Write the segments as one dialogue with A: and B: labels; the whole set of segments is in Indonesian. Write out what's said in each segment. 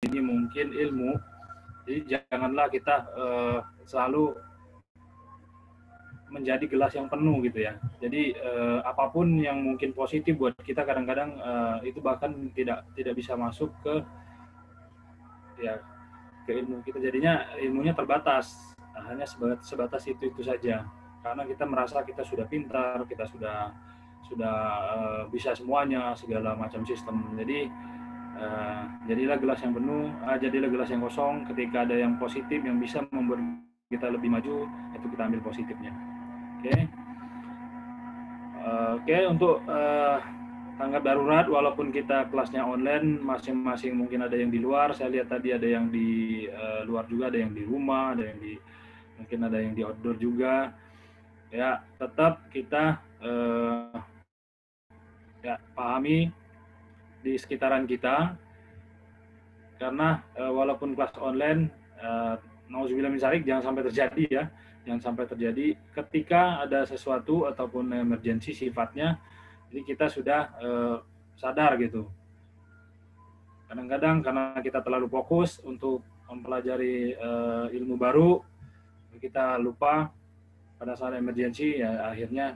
A: ini mungkin ilmu, jadi janganlah kita selalu menjadi gelas yang penuh gitu ya. Jadi apapun yang mungkin positif buat kita kadang-kadang itu bahkan tidak bisa masuk ke ilmu kita. Jadinya ilmunya terbatas, hanya sebatas itu saja. Karena kita merasa kita sudah pintar, kita sudah bisa semuanya, segala macam sistem. Jadi jadilah gelas yang penuh, jadilah gelas yang kosong. Ketika ada yang positif yang bisa membuat kita lebih maju, itu kita ambil positifnya. Oke, untuk tanggap darurat, walaupun kita kelasnya online, masing-masing mungkin ada yang di luar. Saya lihat tadi ada yang di luar juga, ada yang di rumah, mungkin ada yang di outdoor juga. Ya, tetap kita pahami di sekitaran kita, karena walaupun kelas online, nauzubillah min dzalik, jangan sampai terjadi ya. Jangan sampai terjadi ketika ada sesuatu ataupun emergensi sifatnya, jadi kita sudah sadar gitu. Kadang-kadang karena kita terlalu fokus untuk mempelajari ilmu baru, kita lupa pada saat emergensi, ya akhirnya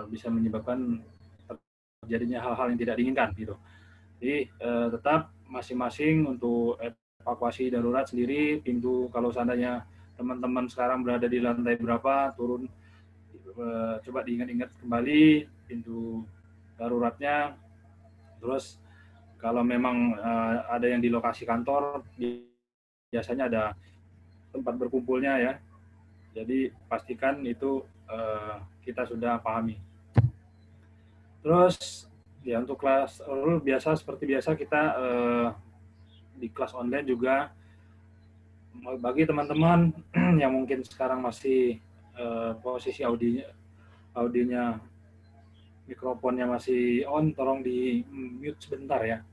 A: bisa menyebabkan terjadinya hal-hal yang tidak diinginkan gitu. Jadi tetap masing-masing untuk evakuasi darurat sendiri, pintu kalau seandainya teman-teman sekarang berada di lantai berapa, turun, coba diingat-ingat kembali pintu daruratnya. Terus kalau memang ada yang di lokasi kantor, biasanya ada tempat berkumpulnya ya. Jadi pastikan itu kita sudah pahami. Terus ya untuk kelas seperti biasa kita di kelas online juga, bagi teman-teman yang mungkin sekarang masih posisi audionya mikrofonnya masih on, tolong di mute sebentar ya,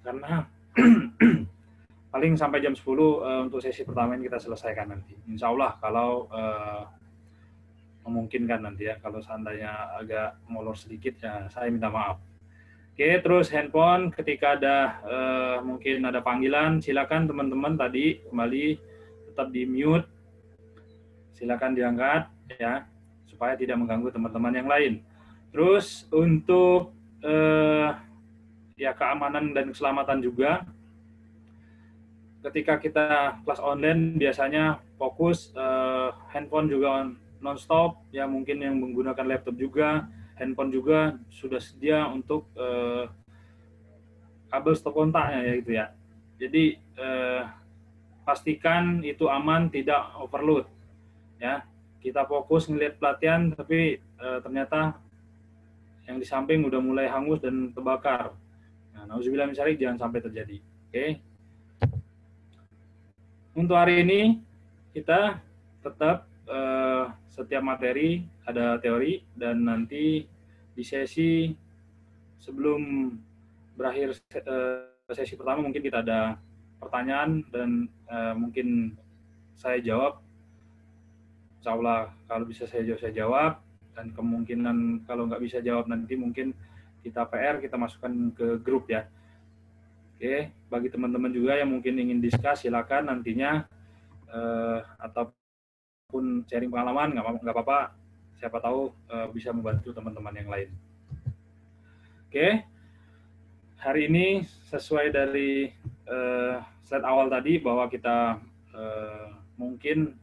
A: karena paling sampai jam 10 untuk sesi pertama ini kita selesaikan nanti, insya Allah, kalau memungkinkan nanti ya. Kalau seandainya agak molor sedikit ya saya minta maaf. Oke, terus handphone ketika ada mungkin ada panggilan, silakan teman-teman tadi kembali tetap di mute, silakan diangkat ya, supaya tidak mengganggu teman-teman yang lain. Terus untuk ya keamanan dan keselamatan juga, ketika kita kelas online biasanya fokus handphone juga non-stop ya, mungkin yang menggunakan laptop juga, handphone juga sudah sedia untuk kabel stop kontaknya ya gitu ya. Jadi pastikan itu aman, tidak overload ya. Kita fokus ngelihat pelatihan tapi ternyata yang di samping udah mulai hangus dan terbakar. Nah, nauzubillah min dzalik, jangan sampai terjadi. Oke. Untuk hari ini kita tetap setiap materi ada teori, dan nanti di sesi sebelum berakhir sesi pertama mungkin kita ada pertanyaan dan mungkin saya jawab. Insya Allah kalau bisa saya jawab, dan kemungkinan kalau nggak bisa jawab nanti mungkin kita PR, kita masukkan ke grup ya. Oke, bagi teman-teman juga yang mungkin ingin diskus, silakan nantinya ataupun sharing pengalaman, nggak apa-apa. Siapa tahu bisa membantu teman-teman yang lain. Oke, hari ini sesuai dari slide awal tadi bahwa kita mungkin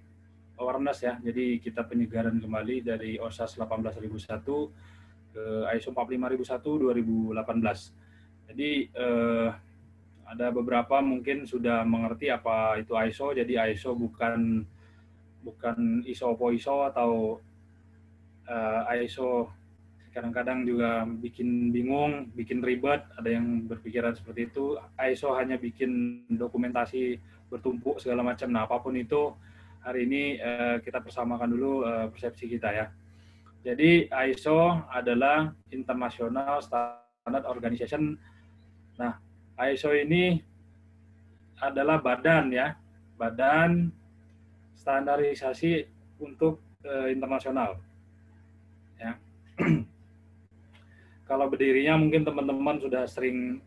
A: awareness ya, jadi kita penyegaran kembali dari OSAS 18001 ke ISO 45001 2018. Jadi ada beberapa mungkin sudah mengerti apa itu ISO. Jadi ISO bukan ISO ISO atau ISO kadang-kadang juga bikin bingung, bikin ribet, ada yang berpikiran seperti itu. ISO hanya bikin dokumentasi bertumpuk segala macam. Nah, apapun itu, hari ini kita persamakan dulu persepsi kita ya. Jadi ISO adalah International Standard Organization. Nah, ISO ini adalah badan ya, badan standarisasi untuk internasional. Ya. Kalau berdirinya mungkin teman-teman sudah sering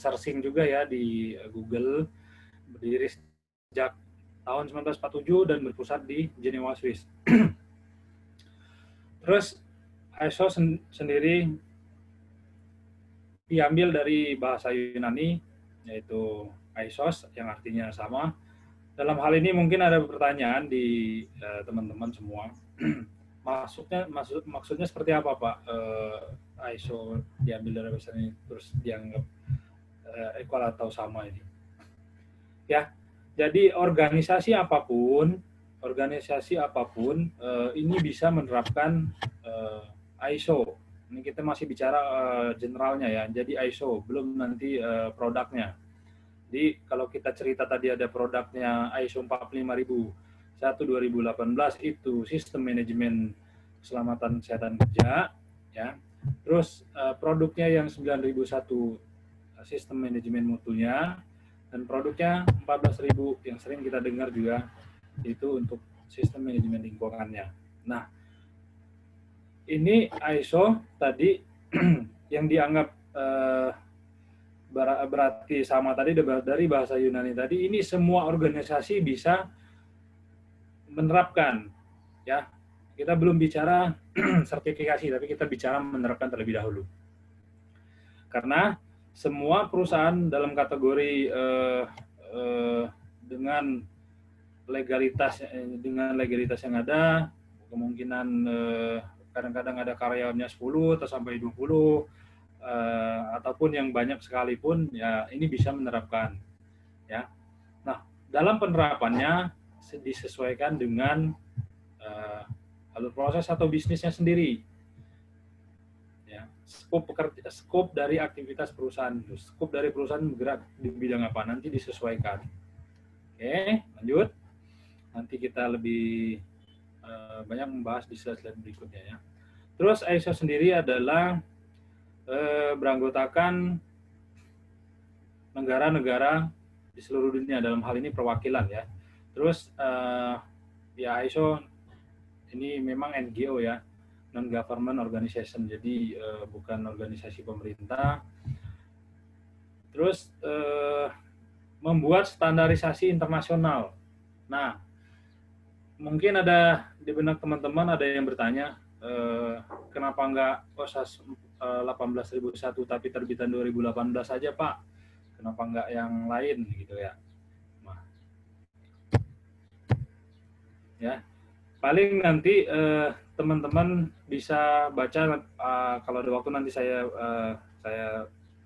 A: searching juga ya di Google, berdiri sejak tahun 1947 dan berpusat di Jenewa, Swiss. Terus ISO sendiri diambil dari bahasa Yunani, yaitu ISOS, yang artinya sama. Dalam hal ini mungkin ada pertanyaan di teman-teman semua. Maksudnya seperti apa, Pak? ISO diambil dari bahasa ini terus dianggap equal atau sama ini? Ya, jadi organisasi apapun ini bisa menerapkan ISO. Ini kita masih bicara generalnya ya. Jadi ISO, belum nanti produknya. Jadi kalau kita cerita tadi ada produknya ISO 45001 2018 itu sistem manajemen keselamatan kesehatan kerja, ya. Terus produknya yang 9001 sistem manajemen mutunya, dan produknya 14.000 yang sering kita dengar juga itu untuk sistem manajemen lingkungannya. Nah, ini ISO tadi yang dianggap berarti sama tadi dari bahasa Yunani tadi, ini semua organisasi bisa menerapkan, ya. Kita belum bicara sertifikasi, tapi kita bicara menerapkan terlebih dahulu. Karena semua perusahaan dalam kategori dengan legalitas yang ada, kemungkinan kadang-kadang ada karyawannya 10 atau sampai 20, ataupun yang banyak sekalipun, ya ini bisa menerapkan, ya. Nah, dalam penerapannya disesuaikan dengan alur proses atau bisnisnya sendiri, ya. Skop dari aktivitas perusahaan, skop dari perusahaan bergerak di bidang apa nanti disesuaikan. Oke, lanjut. Nanti kita lebih banyak membahas di slide-slide berikutnya, ya. Terus ISO sendiri adalah beranggotakan negara-negara di seluruh dunia, dalam hal ini perwakilan, ya. Terus ya ISO ini memang NGO, ya, non-government organization, jadi bukan organisasi pemerintah. Terus membuat standarisasi internasional. Nah, mungkin ada di benak teman-teman ada yang bertanya, kenapa enggak OSAS 18.001 tapi terbitan 2018 saja, Pak? Kenapa enggak yang lain gitu, ya? Nah, ya, paling nanti teman-teman bisa baca kalau ada waktu nanti saya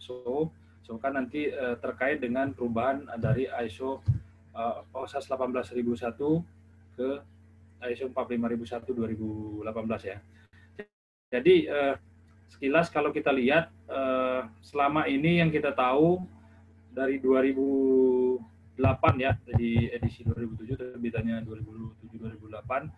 A: showkan nanti terkait dengan perubahan dari ISO OSAS 18.001 ke ISO 45001 2018, ya. Jadi sekilas kalau kita lihat selama ini yang kita tahu dari 2008, ya, di edisi 2007 terbitannya 2007-2008,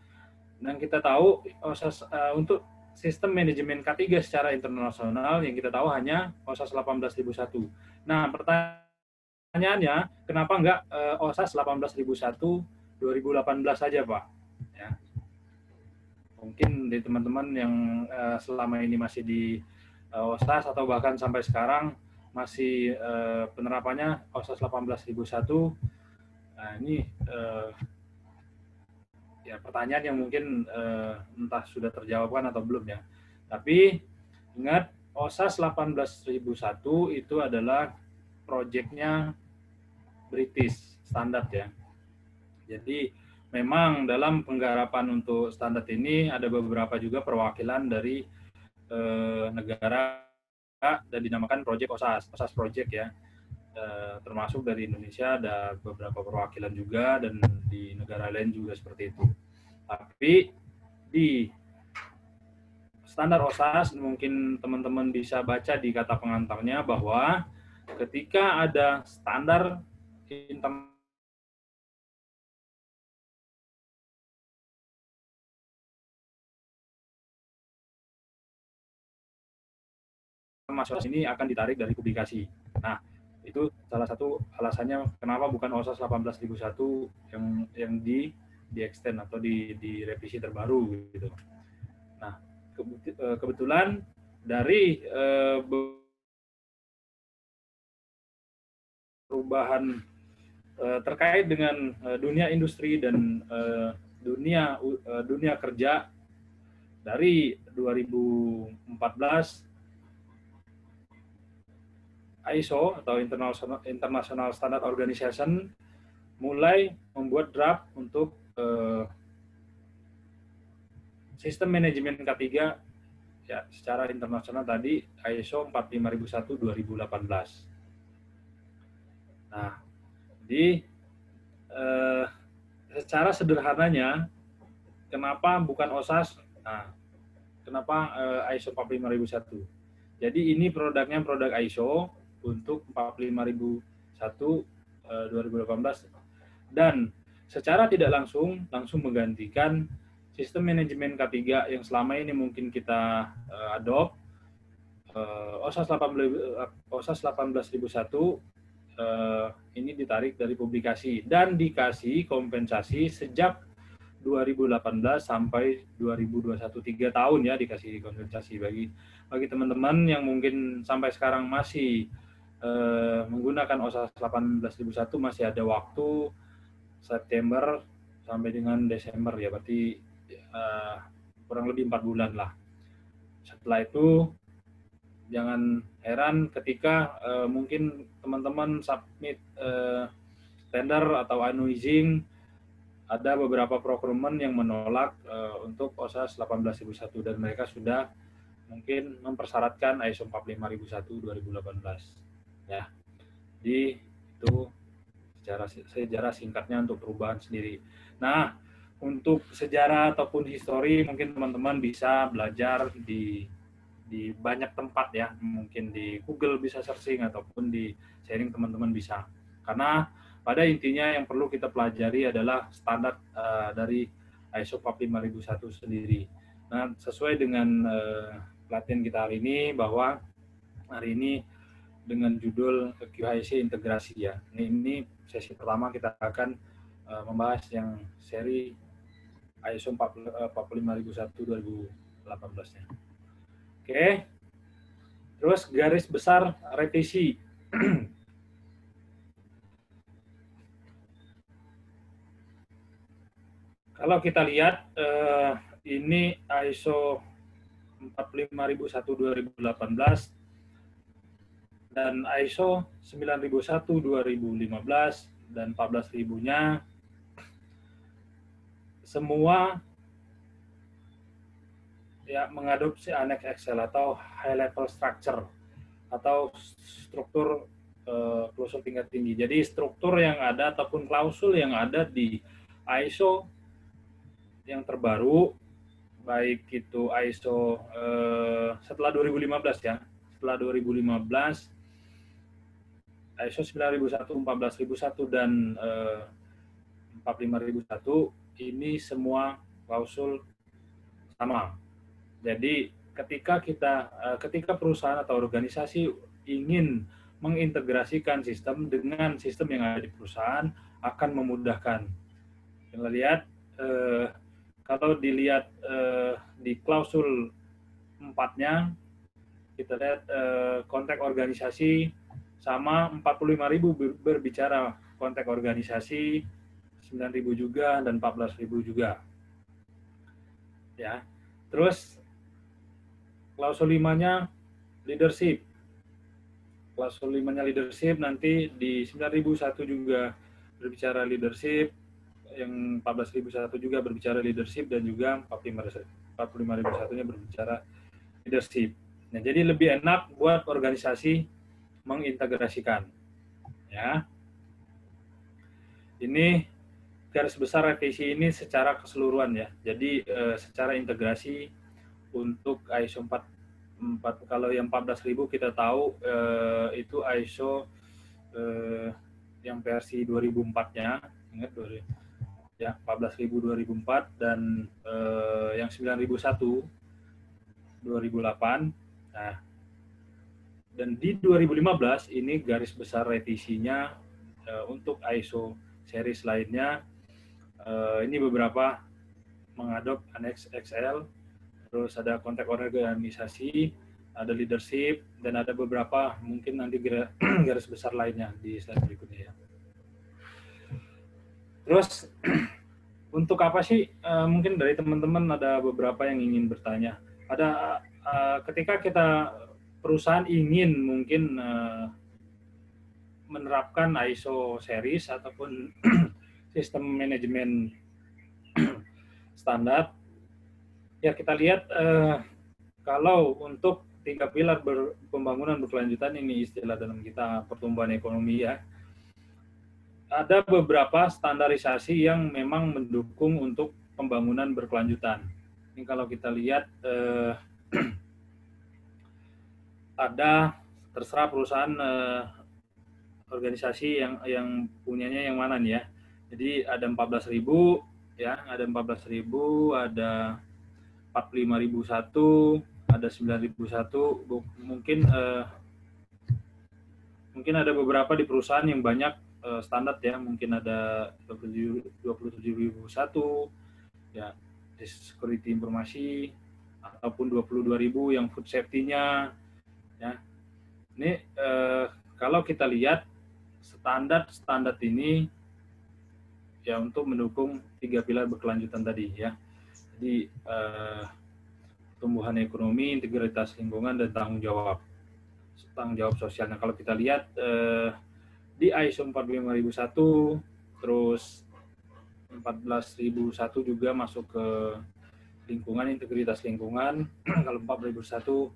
A: dan kita tahu OSAS untuk sistem manajemen K3 secara internasional yang kita tahu hanya OSAS 18.001. Nah, pertanyaannya, kenapa enggak OSAS 18.001 2018 saja, Pak? Ya. Mungkin di teman-teman yang selama ini masih di OSAS atau bahkan sampai sekarang masih penerapannya OSAS 18.001. Nah, ini ya pertanyaan yang mungkin entah sudah terjawabkan atau belum, ya. Tapi ingat, OSAS 18.001 itu adalah proyeknya British standar, ya. Jadi memang dalam penggarapan untuk standar ini ada beberapa juga perwakilan dari negara dan dinamakan proyek OSAS project, ya. Termasuk dari Indonesia ada beberapa perwakilan juga, dan di negara lain juga seperti itu. Tapi di standar OSAS mungkin teman-teman bisa baca di kata pengantarnya bahwa ketika ada standar internasional ini akan ditarik dari publikasi. Nah, itu salah satu alasannya kenapa bukan OSAS 18.001 yang di extend atau di revisi terbaru gitu. Nah, kebetulan dari perubahan terkait dengan dunia industri dan dunia kerja dari 2014 ISO atau International Standard Organization mulai membuat draft untuk sistem manajemen K3 ya secara internasional tadi ISO 45001 2018. Nah, jadi secara sederhananya kenapa bukan OSAS? Nah, kenapa ISO 45001? Jadi ini produknya produk ISO untuk 45001 2018 dan secara tidak langsung menggantikan sistem manajemen K3 yang selama ini mungkin kita adopt OSAS 18001 ini ditarik dari publikasi dan dikasih kompensasi sejak 2018 sampai 2021 3 tahun ya dikasih kompensasi bagi teman-teman yang mungkin sampai sekarang masih menggunakan OSAS 18001 masih ada waktu September sampai dengan Desember ya berarti kurang lebih 4 bulan lah. Setelah itu jangan heran ketika mungkin teman-teman submit tender atau anoizing ada beberapa procurement yang menolak untuk OSAS 18001 dan mereka sudah mungkin mempersyaratkan ISO 45001 2018 ya. Jadi itu sejarah singkatnya untuk perubahan sendiri. Nah, untuk sejarah ataupun histori mungkin teman-teman bisa belajar di banyak tempat ya, mungkin di Google bisa searching ataupun di sharing teman-teman bisa. Karena pada intinya yang perlu kita pelajari adalah standar dari ISO 45001 sendiri. Nah, sesuai dengan pelatihan kita hari ini bahwa hari ini dengan judul QHSE integrasi ya. Ini sesi pertama kita akan membahas yang seri ISO 45001 2018 nya. Oke. Terus garis besar revisi. Kalau kita lihat ini ISO 45001 2018 dan ISO 9001 2015 dan 14000-nya semua ya mengadopsi Annex Excel atau high level structure atau struktur klausul tingkat tinggi. Jadi struktur yang ada ataupun klausul yang ada di ISO yang terbaru baik itu ISO setelah 2015 ya. Setelah 2015 ISO 9001, 14001 dan 45001 ini semua klausul sama. Jadi ketika perusahaan atau organisasi ingin mengintegrasikan sistem dengan sistem yang ada di perusahaan akan memudahkan. Kita lihat kalau dilihat di klausul 4-nya kita lihat konteks organisasi sama 45.000 berbicara konteks organisasi, 9.000 juga dan 14.000 juga. Ya. Terus klausul 5-nya leadership. Klausul 5-nya leadership nanti di 9.001 juga berbicara leadership, yang 14.001 juga berbicara leadership dan juga 45.001-nya berbicara leadership. Nah, jadi lebih enak buat organisasi mengintegrasikan. Ya. Ini garis besar revisi ini secara keseluruhan ya. Jadi secara integrasi untuk ISO 4 kalau yang 14.000 kita tahu itu ISO yang versi 2004-nya, ingat ya 14.000 2004 dan yang 9.001 2008. Nah, dan di 2015 ini garis besar revisinya untuk ISO series lainnya ini beberapa mengadop Annex XL, terus ada konteks organisasi ada leadership, dan ada beberapa mungkin nanti garis besar lainnya di slide berikutnya ya. Terus untuk apa sih, mungkin dari teman-teman ada beberapa yang ingin bertanya. Ada ketika kita perusahaan ingin mungkin menerapkan ISO series ataupun sistem manajemen standar, ya kita lihat kalau untuk 3 pilar pembangunan berkelanjutan, ini istilah dalam kita pertumbuhan ekonomi ya, ada beberapa standarisasi yang memang mendukung untuk pembangunan berkelanjutan. Ini kalau kita lihat ada, terserah perusahaan organisasi yang punyanya yang mana nih ya. Jadi ada 14.000 ya, ada 14.000, ada 45.001, ada 9.001, mungkin ada beberapa di perusahaan yang banyak standar ya, mungkin ada 27.001 ya, security informasi, ataupun 22.000 yang food safety-nya ya. Ini kalau kita lihat standar ini ya untuk mendukung 3 pilar berkelanjutan tadi ya. Jadi pertumbuhan ekonomi, integritas lingkungan, dan tanggung jawab sosial. Nah, kalau kita lihat di ISO 45001, terus 14.001 juga masuk ke lingkungan, integritas lingkungan. Kalau 4.001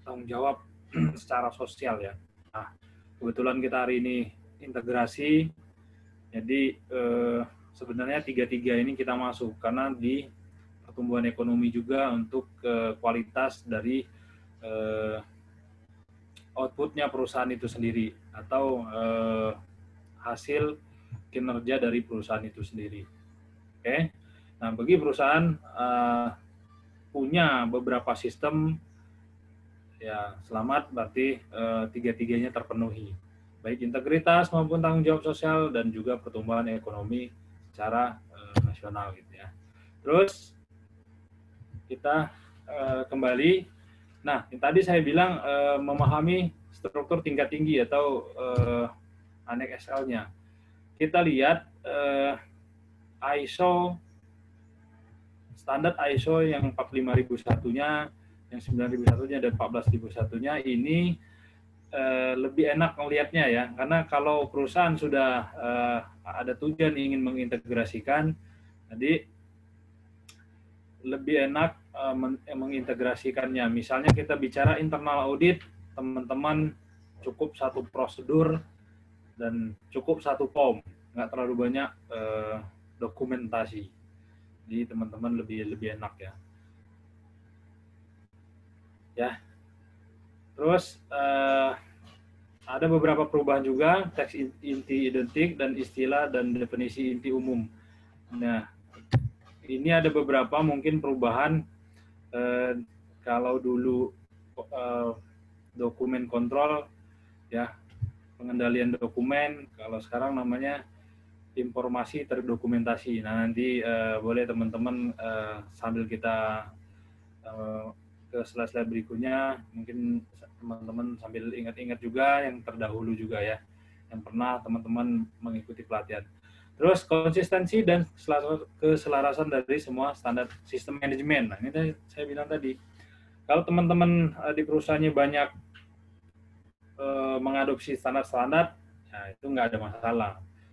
A: tanggung jawab secara sosial ya. Nah, kebetulan kita hari ini integrasi, jadi sebenarnya 3 ini kita masuk karena di pertumbuhan ekonomi juga untuk kualitas dari outputnya perusahaan itu sendiri, atau hasil kinerja dari perusahaan itu sendiri. Oke, nah bagi perusahaan punya beberapa sistem ya, selamat berarti 3-tiganya terpenuhi, baik integritas maupun tanggung jawab sosial dan juga pertumbuhan ekonomi secara nasional gitu ya. Terus kita kembali. Nah, yang tadi saya bilang memahami struktur tingkat tinggi atau Annex SL-nya. Kita lihat ISO, standar ISO yang 45.001-nya, yang 9.001-nya, dan 14.001-nya ini lebih enak melihatnya ya, karena kalau perusahaan sudah ada tujuan ingin mengintegrasikan, jadi lebih enak mengintegrasikannya. Misalnya kita bicara internal audit, teman-teman cukup satu prosedur dan cukup satu form, nggak terlalu banyak dokumentasi. Jadi teman-teman lebih enak ya. Ya. Terus ada beberapa perubahan juga, teks inti identik dan istilah dan definisi inti umum. Nah, ini ada beberapa mungkin perubahan. Kalau dulu dokumen kontrol ya, pengendalian dokumen, kalau sekarang namanya informasi terdokumentasi. Nah, nanti boleh teman-teman sambil kita ke slide-slide berikutnya, mungkin teman-teman sambil ingat-ingat juga yang terdahulu juga ya, yang pernah teman-teman mengikuti pelatihan. Terus konsistensi dan keselarasan dari semua standar sistem manajemen. Nah, ini saya bilang tadi, kalau teman-teman di perusahaannya banyak mengadopsi standar-standar, nah itu nggak ada masalah.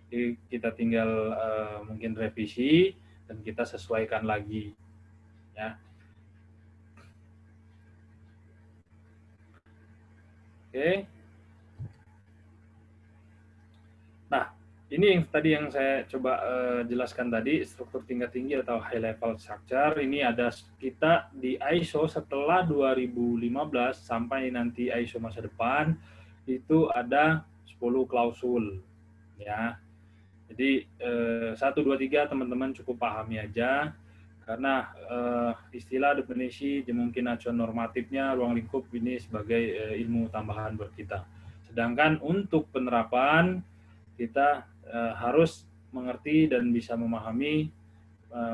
A: Jadi kita tinggal mungkin revisi dan kita sesuaikan lagi, ya. Oke. Nah, ini yang tadi yang saya coba jelaskan tadi, struktur tingkat tinggi atau high level structure. Ini ada kita di ISO setelah 2015 sampai nanti ISO masa depan, itu ada 10 klausul ya. Jadi 1, 2, 3 teman-teman cukup pahami aja, karena istilah, definisi, mungkin acuan normatifnya, ruang lingkup ini sebagai ilmu tambahan buat kita. Sedangkan untuk penerapan kita harus mengerti dan bisa memahami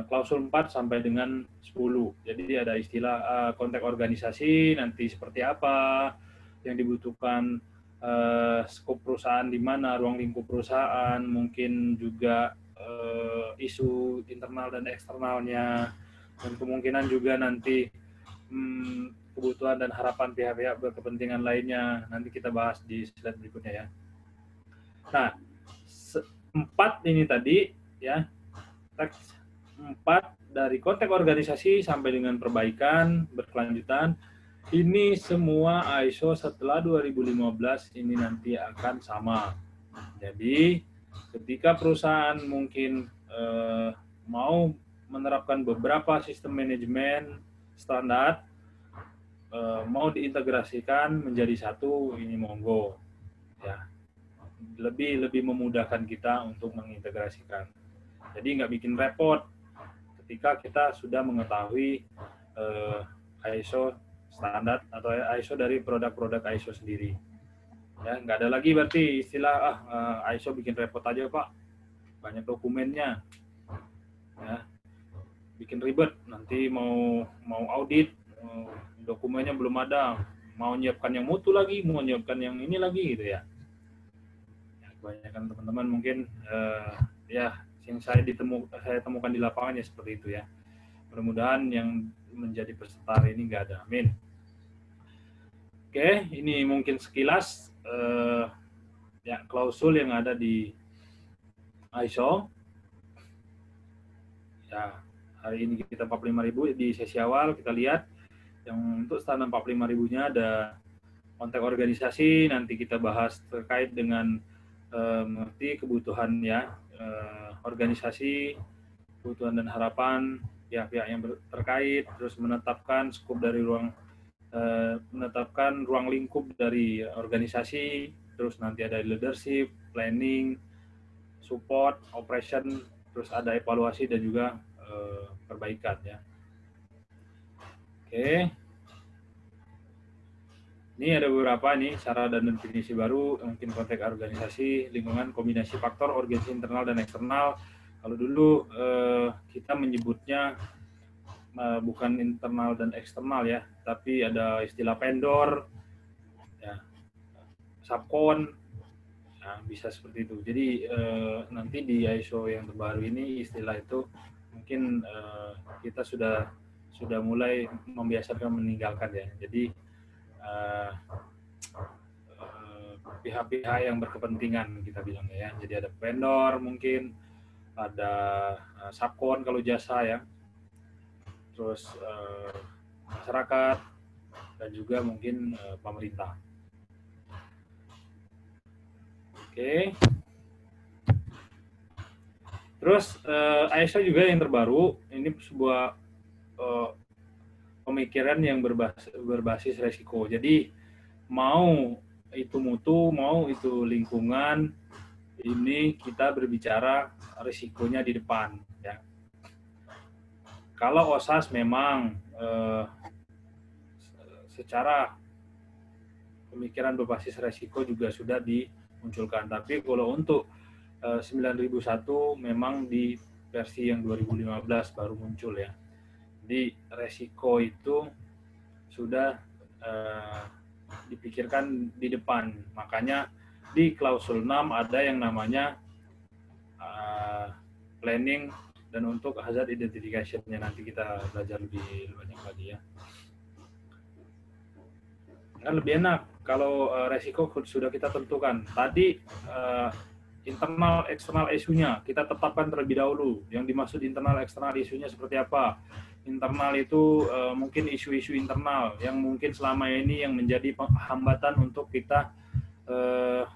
A: klausul 4 sampai dengan 10. Jadi ada istilah konteks organisasi nanti seperti apa, yang dibutuhkan skop perusahaan di mana, ruang lingkup perusahaan, mungkin juga isu internal dan eksternalnya, dan kemungkinan juga nanti kebutuhan dan harapan pihak-pihak berkepentingan lainnya. Nanti kita bahas di slide berikutnya ya. Nah, 4 ini tadi ya, teks 4 dari konteks organisasi sampai dengan perbaikan berkelanjutan, ini semua ISO setelah 2015 ini nanti akan sama. Jadi ketika perusahaan mungkin mau menerapkan beberapa sistem manajemen standar, mau diintegrasikan menjadi satu, ini monggo ya, lebih memudahkan kita untuk mengintegrasikan. Jadi nggak bikin repot ketika kita sudah mengetahui ISO standar atau ISO dari produk-produk ISO sendiri. Ya, nggak ada lagi berarti istilah ISO bikin repot aja Pak, banyak dokumennya, ya, bikin ribet. Nanti mau audit, dokumennya belum ada, mau nyiapkan yang mutu lagi, mau nyiapkan yang ini lagi gitu ya. Kebanyakan teman-teman mungkin ya yang saya temukan di lapangan ya seperti itu ya. Mudah-mudahan yang menjadi peserta hari ini nggak ada. Amin. Oke, ini mungkin sekilas ya klausul yang ada di ISO. Ya, hari ini kita 45.000 di sesi awal kita lihat yang untuk standar 45.000-nya ada konteks organisasi, nanti kita bahas terkait dengan mengerti kebutuhan ya organisasi, kebutuhan dan harapan pihak-pihak yang terkait, terus menetapkan skop dari menetapkan ruang lingkup dari organisasi, terus nanti ada leadership, planning, support, operation, terus ada evaluasi dan juga perbaikan ya. Oke. Ini ada beberapa nih syarat dan definisi baru, mungkin konteks organisasi, lingkungan, kombinasi faktor, organisasi internal dan eksternal. Kalau dulu kita menyebutnya bukan internal dan eksternal ya, tapi ada istilah vendor, ya, subkon, nah, bisa seperti itu. Jadi nanti di ISO yang terbaru ini istilah itu mungkin kita sudah mulai membiasakan meninggalkan ya. Jadi pihak-pihak yang berkepentingan kita bilangnya ya. Jadi ada vendor mungkin, ada subkon kalau jasa ya, terus masyarakat dan juga mungkin pemerintah. Oke. Terus ISO juga yang terbaru ini sebuah pemikiran yang berbasis resiko. Jadi mau itu mutu, mau itu lingkungan, ini kita berbicara risikonya di depan. Ya. Kalau OSAS memang secara pemikiran berbasis resiko juga sudah dimunculkan. Tapi kalau untuk 9001 memang di versi yang 2015 baru muncul ya. Jadi resiko itu sudah dipikirkan di depan. Makanya di klausul 6 ada yang namanya planning dan untuk hazard identification-nya nanti kita belajar lebih banyak lagi ya. Kan lebih enak kalau resiko sudah kita tentukan. Tadi internal eksternal isunya kita tetapkan terlebih dahulu. Yang dimaksud internal eksternal isunya seperti apa? Internal itu mungkin isu-isu internal yang mungkin selama ini yang menjadi hambatan untuk kita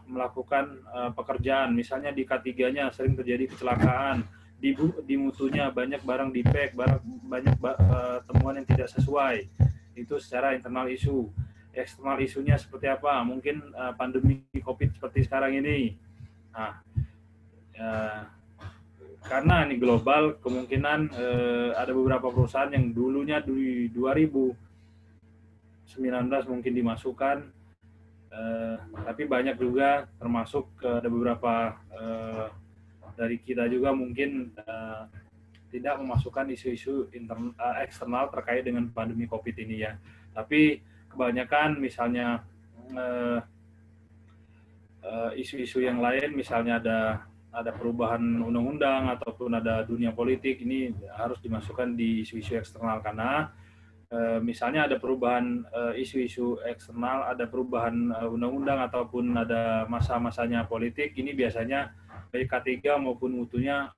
A: melakukan pekerjaan. Misalnya di K3-nya sering terjadi kecelakaan, di mutunya banyak barang defect, banyak temuan yang tidak sesuai. Itu secara internal isu. Eksternal isunya seperti apa? Mungkin pandemi COVID seperti sekarang ini. Nah, karena ini global, kemungkinan ada beberapa perusahaan yang dulunya di 2019 mungkin dimasukkan, tapi banyak juga termasuk ada beberapa dari kita juga mungkin tidak memasukkan isu-isu eksternal terkait dengan pandemi COVID ini ya. Tapi kebanyakan misalnya isu-isu yang lain, misalnya ada perubahan undang-undang ataupun ada dunia politik, ini harus dimasukkan di isu-isu eksternal karena misalnya ada perubahan isu-isu eksternal, ada perubahan undang-undang ataupun ada masa-masanya politik, ini biasanya baik K3 maupun mutunya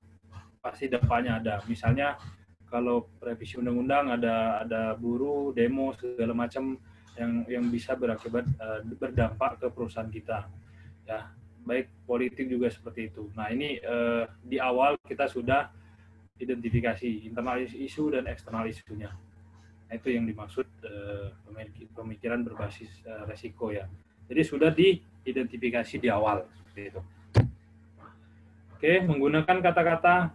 A: pasti dampaknya ada. Misalnya kalau revisi undang-undang ada buruh, demo segala macam yang bisa berakibat berdampak ke perusahaan kita. Ya, baik politik juga seperti itu. Nah, ini di awal kita sudah identifikasi internal isu dan eksternal isunya. Nah, itu yang dimaksud pemikiran berbasis resiko ya. Jadi sudah diidentifikasi di awal seperti itu. Oke, menggunakan kata-kata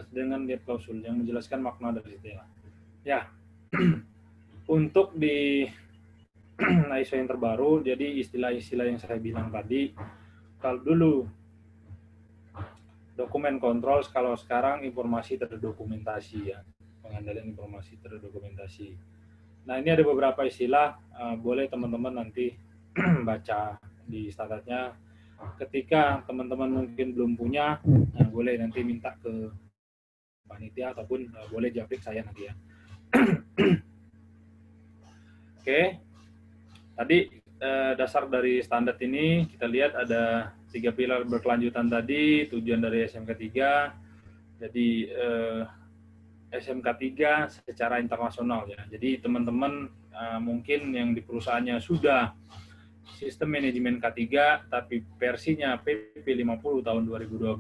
A: dengan get klausul yang menjelaskan makna dari istilah. Ya, untuk di ISO yang terbaru, jadi istilah-istilah yang saya bilang tadi, kalau dulu dokumen kontrol, kalau sekarang informasi terdokumentasi ya, pengendalian informasi terdokumentasi. Nah, ini ada beberapa istilah, boleh teman-teman nanti baca di standarnya. Ketika teman-teman mungkin belum punya, boleh nanti minta ke panitia ataupun boleh japrik saya nanti ya. Oke, tadi dasar dari standar ini kita lihat ada 3 pilar berkelanjutan tadi, tujuan dari SMK 3. Jadi SMK 3 secara internasional ya. Jadi teman-teman mungkin yang di perusahaannya sudah sistem manajemen K3 tapi versinya PP 50 tahun 2012,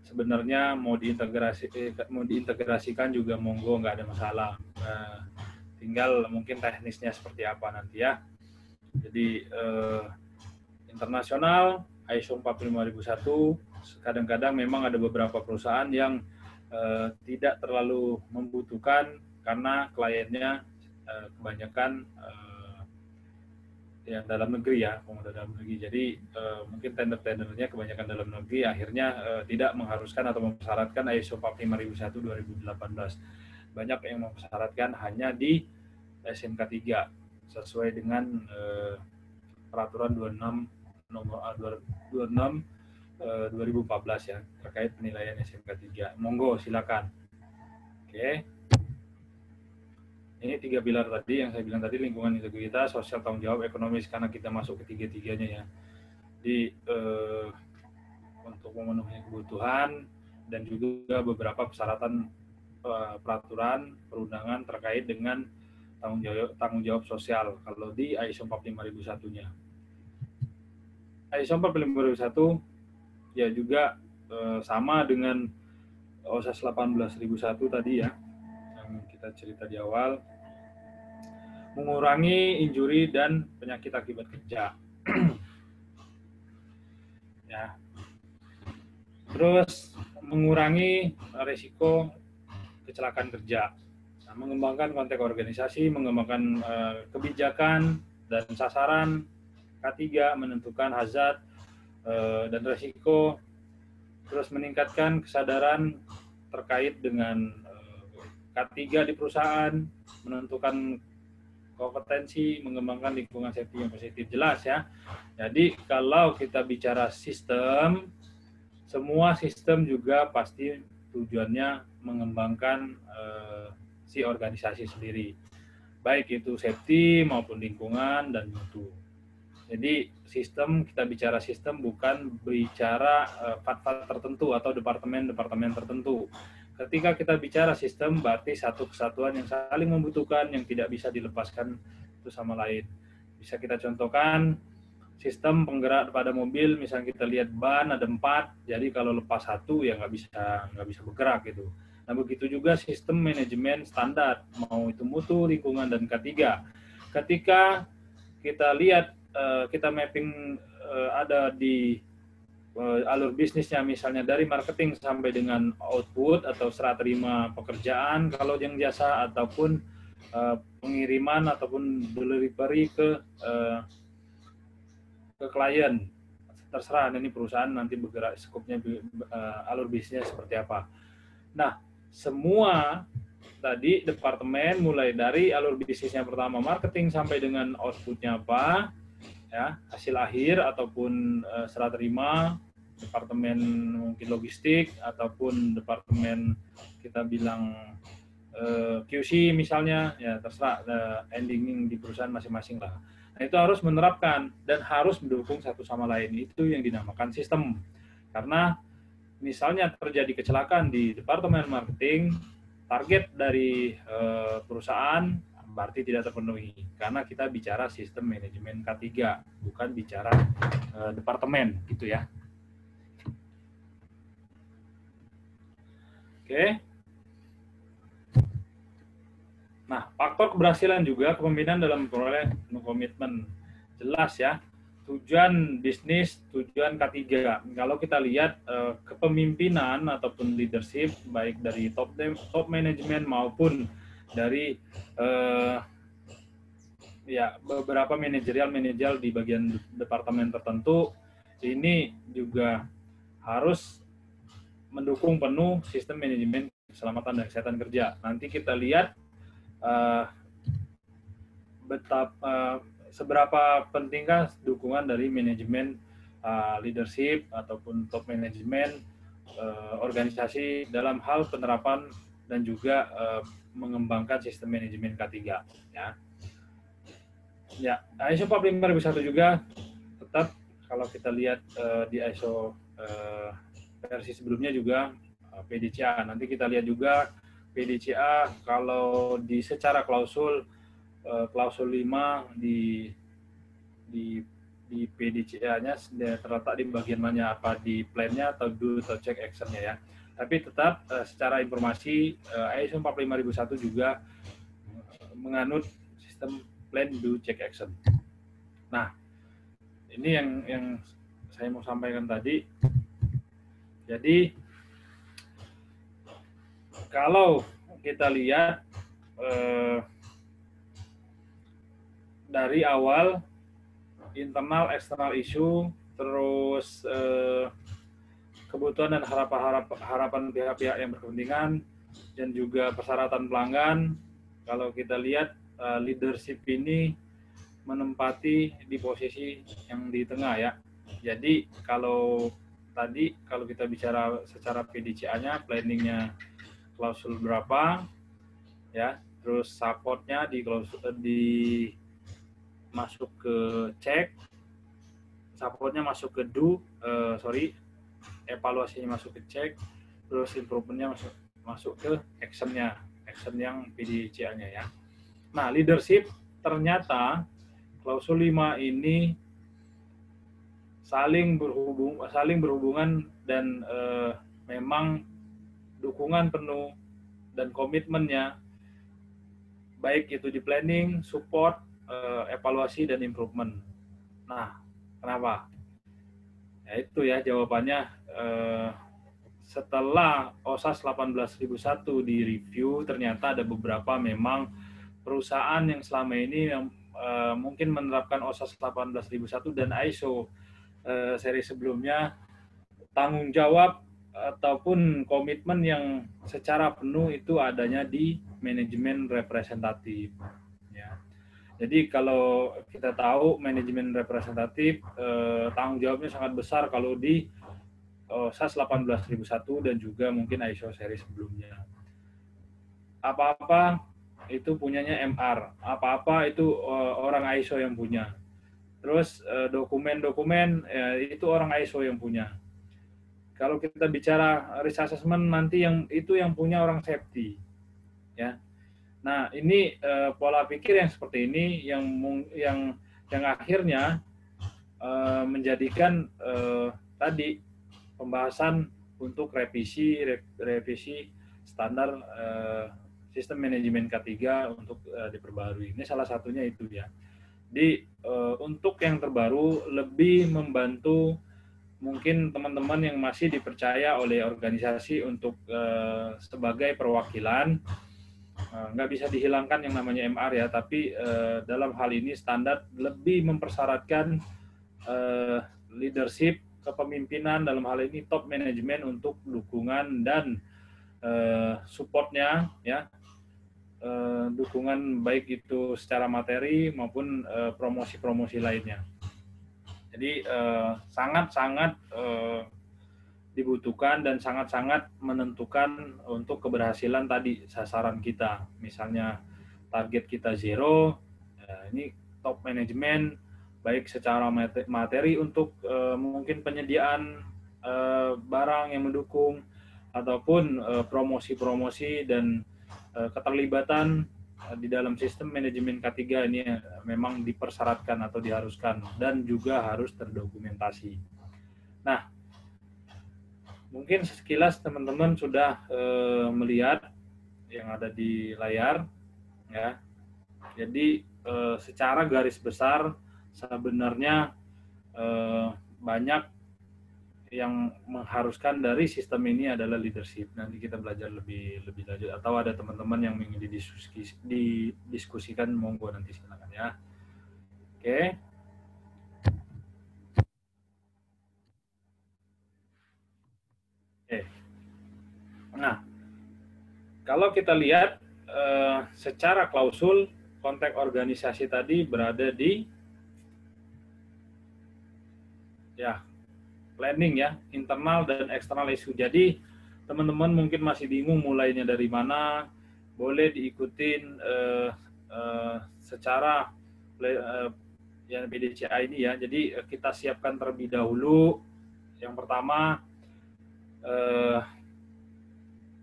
A: sebenarnya mau diintegrasikan juga monggo, nggak ada masalah. Tinggal mungkin teknisnya seperti apa nanti ya. Jadi internasional ISO 45001, kadang-kadang memang ada beberapa perusahaan yang tidak terlalu membutuhkan karena kliennya kebanyakan yang dalam negeri ya, pengguna dalam negeri. Jadi mungkin tender-tendernya kebanyakan dalam negeri, akhirnya tidak mengharuskan atau mensyaratkan ISO 45001 2018. Banyak yang mensyaratkan hanya di SMK 3 sesuai dengan peraturan 26 nomor 26 2014 ya, terkait penilaian SMK 3. Monggo silakan. Oke. Ini 3 pilar tadi yang saya bilang tadi, lingkungan integritas, sosial tanggung jawab, ekonomis, karena kita masuk ke tiga-tiganya ya. Di untuk memenuhi kebutuhan dan juga beberapa persyaratan peraturan perundangan terkait dengan tanggung jawab sosial kalau di ISO 45001-nya. ISO 45001 ya juga sama dengan OSAS 18001 tadi ya, yang kita cerita di awal, mengurangi injuri dan penyakit akibat kerja. Ya. Terus mengurangi risiko kecelakaan kerja. Nah, mengembangkan konteks organisasi, mengembangkan kebijakan dan sasaran. K3 menentukan hazard dan risiko. Terus meningkatkan kesadaran terkait dengan K3 di perusahaan, menentukan kompetensi, mengembangkan lingkungan safety yang positif. Jelas ya. Jadi kalau kita bicara sistem, semua sistem juga pasti tujuannya mengembangkan si organisasi sendiri, baik itu safety maupun lingkungan dan mutu. Jadi sistem, kita bicara sistem bukan bicara fat-fat tertentu atau departemen-departemen tertentu. Ketika kita bicara sistem, berarti satu kesatuan yang saling membutuhkan, yang tidak bisa dilepaskan itu sama lain. Bisa kita contohkan sistem penggerak pada mobil, misalnya kita lihat ban ada 4, jadi kalau lepas satu ya nggak bisa bergerak gitu. Nah begitu juga sistem manajemen standar, mau itu mutu, lingkungan, dan K3. Ketika kita lihat, kita mapping ada di alur bisnisnya, misalnya dari marketing sampai dengan output atau serah terima pekerjaan kalau yang jasa, ataupun pengiriman ataupun delivery ke klien, terserah ini perusahaan nanti bergerak skopnya alur bisnisnya seperti apa. Nah semua tadi departemen mulai dari alur bisnisnya pertama marketing sampai dengan outputnya apa, ya, hasil akhir ataupun serah terima, departemen mungkin logistik ataupun departemen kita bilang QC misalnya, ya terserah, ending di perusahaan masing-masing lah. Nah, itu harus menerapkan dan harus mendukung satu sama lain. Itu yang dinamakan sistem. Karena misalnya terjadi kecelakaan di departemen marketing, target dari perusahaan berarti tidak terpenuhi. Karena kita bicara sistem manajemen K3, bukan bicara departemen, gitu ya. Oke. Nah, faktor keberhasilan juga kepemimpinan dalam memperoleh komitmen. Jelas ya, tujuan bisnis, tujuan K3. Kalau kita lihat kepemimpinan ataupun leadership, baik dari top manajemen maupun dari ya beberapa manajerial di bagian departemen tertentu, ini juga harus mendukung penuh sistem manajemen keselamatan dan kesehatan kerja. Nanti kita lihat seberapa pentingkah dukungan dari manajemen leadership ataupun top manajemen organisasi dalam hal penerapan dan juga mengembangkan sistem manajemen K3, ya. Ya, ISO 45001 juga tetap kalau kita lihat di ISO versi sebelumnya juga PDCA. Nanti kita lihat juga PDCA kalau di secara klausul 5 di PDCA-nya terletak di bagian mana, apa di plan-nya atau do atau check action-nya ya. Tapi tetap secara informasi ISO 45001 juga menganut sistem plan, do, check, action. Nah, ini yang saya mau sampaikan tadi. Jadi kalau kita lihat dari awal internal eksternal issue, terus kebutuhan dan harapan pihak-pihak yang berkepentingan, dan juga persyaratan pelanggan. Kalau kita lihat leadership ini menempati di posisi yang di tengah ya. Jadi kalau tadi kalau kita bicara secara PDCA-nya, planningnya klausul berapa, ya, terus supportnya masuk ke check, supportnya masuk ke do, evaluasinya masuk ke check, terus improvementnya masuk ke action yang PDCA-nya ya. Nah, leadership ternyata klausul 5 ini saling berhubungan dan memang dukungan penuh dan komitmennya baik itu di planning, support, evaluasi dan improvement. Nah, kenapa? Ya itu ya jawabannya. Setelah OSAS 18.001 di review, ternyata ada beberapa memang perusahaan yang selama ini yang mungkin menerapkan OSAS 18.001 dan ISO seri sebelumnya, tanggung jawab ataupun komitmen yang secara penuh itu adanya di manajemen representatif. Ya. Jadi kalau kita tahu manajemen representatif tanggung jawabnya sangat besar kalau di OSAS 18.001 dan juga mungkin ISO seri sebelumnya. Apa-apa itu punyanya MR, apa-apa itu orang ISO yang punya. Terus dokumen-dokumen itu orang ISO yang punya. Kalau kita bicara risk assessment nanti yang punya orang safety, ya. Nah ini pola pikir yang seperti ini yang akhirnya menjadikan tadi pembahasan untuk revisi standar sistem manajemen K3 untuk diperbarui. Ini salah satunya itu ya. Untuk yang terbaru lebih membantu mungkin teman-teman yang masih dipercaya oleh organisasi untuk sebagai perwakilan, nggak bisa dihilangkan yang namanya MR ya, tapi dalam hal ini standar lebih mempersyaratkan leadership, kepemimpinan dalam hal ini top manajemen untuk dukungan dan supportnya, ya, dukungan baik itu secara materi maupun promosi-promosi lainnya. Jadi sangat-sangat dibutuhkan dan sangat-sangat menentukan untuk keberhasilan tadi sasaran kita. Misalnya target kita 0, ini top manajemen baik secara materi untuk mungkin penyediaan barang yang mendukung ataupun promosi-promosi dan keterlibatan di dalam sistem manajemen K3 ini memang dipersyaratkan atau diharuskan dan juga harus terdokumentasi. Nah, mungkin sekilas teman-teman sudah melihat yang ada di layar, ya. Jadi secara garis besar sebenarnya banyak yang mengharuskan dari sistem ini adalah leadership. Nanti kita belajar lebih lanjut, atau ada teman-teman yang ingin didiskusikan, monggo nanti silakan ya. Oke. Nah, kalau kita lihat secara klausul konteks organisasi tadi berada di planning ya, internal dan eksternal isu. Jadi teman-teman mungkin masih bingung mulainya dari mana, boleh diikutin secara ya PDCA ini ya. Jadi kita siapkan terlebih dahulu. Yang pertama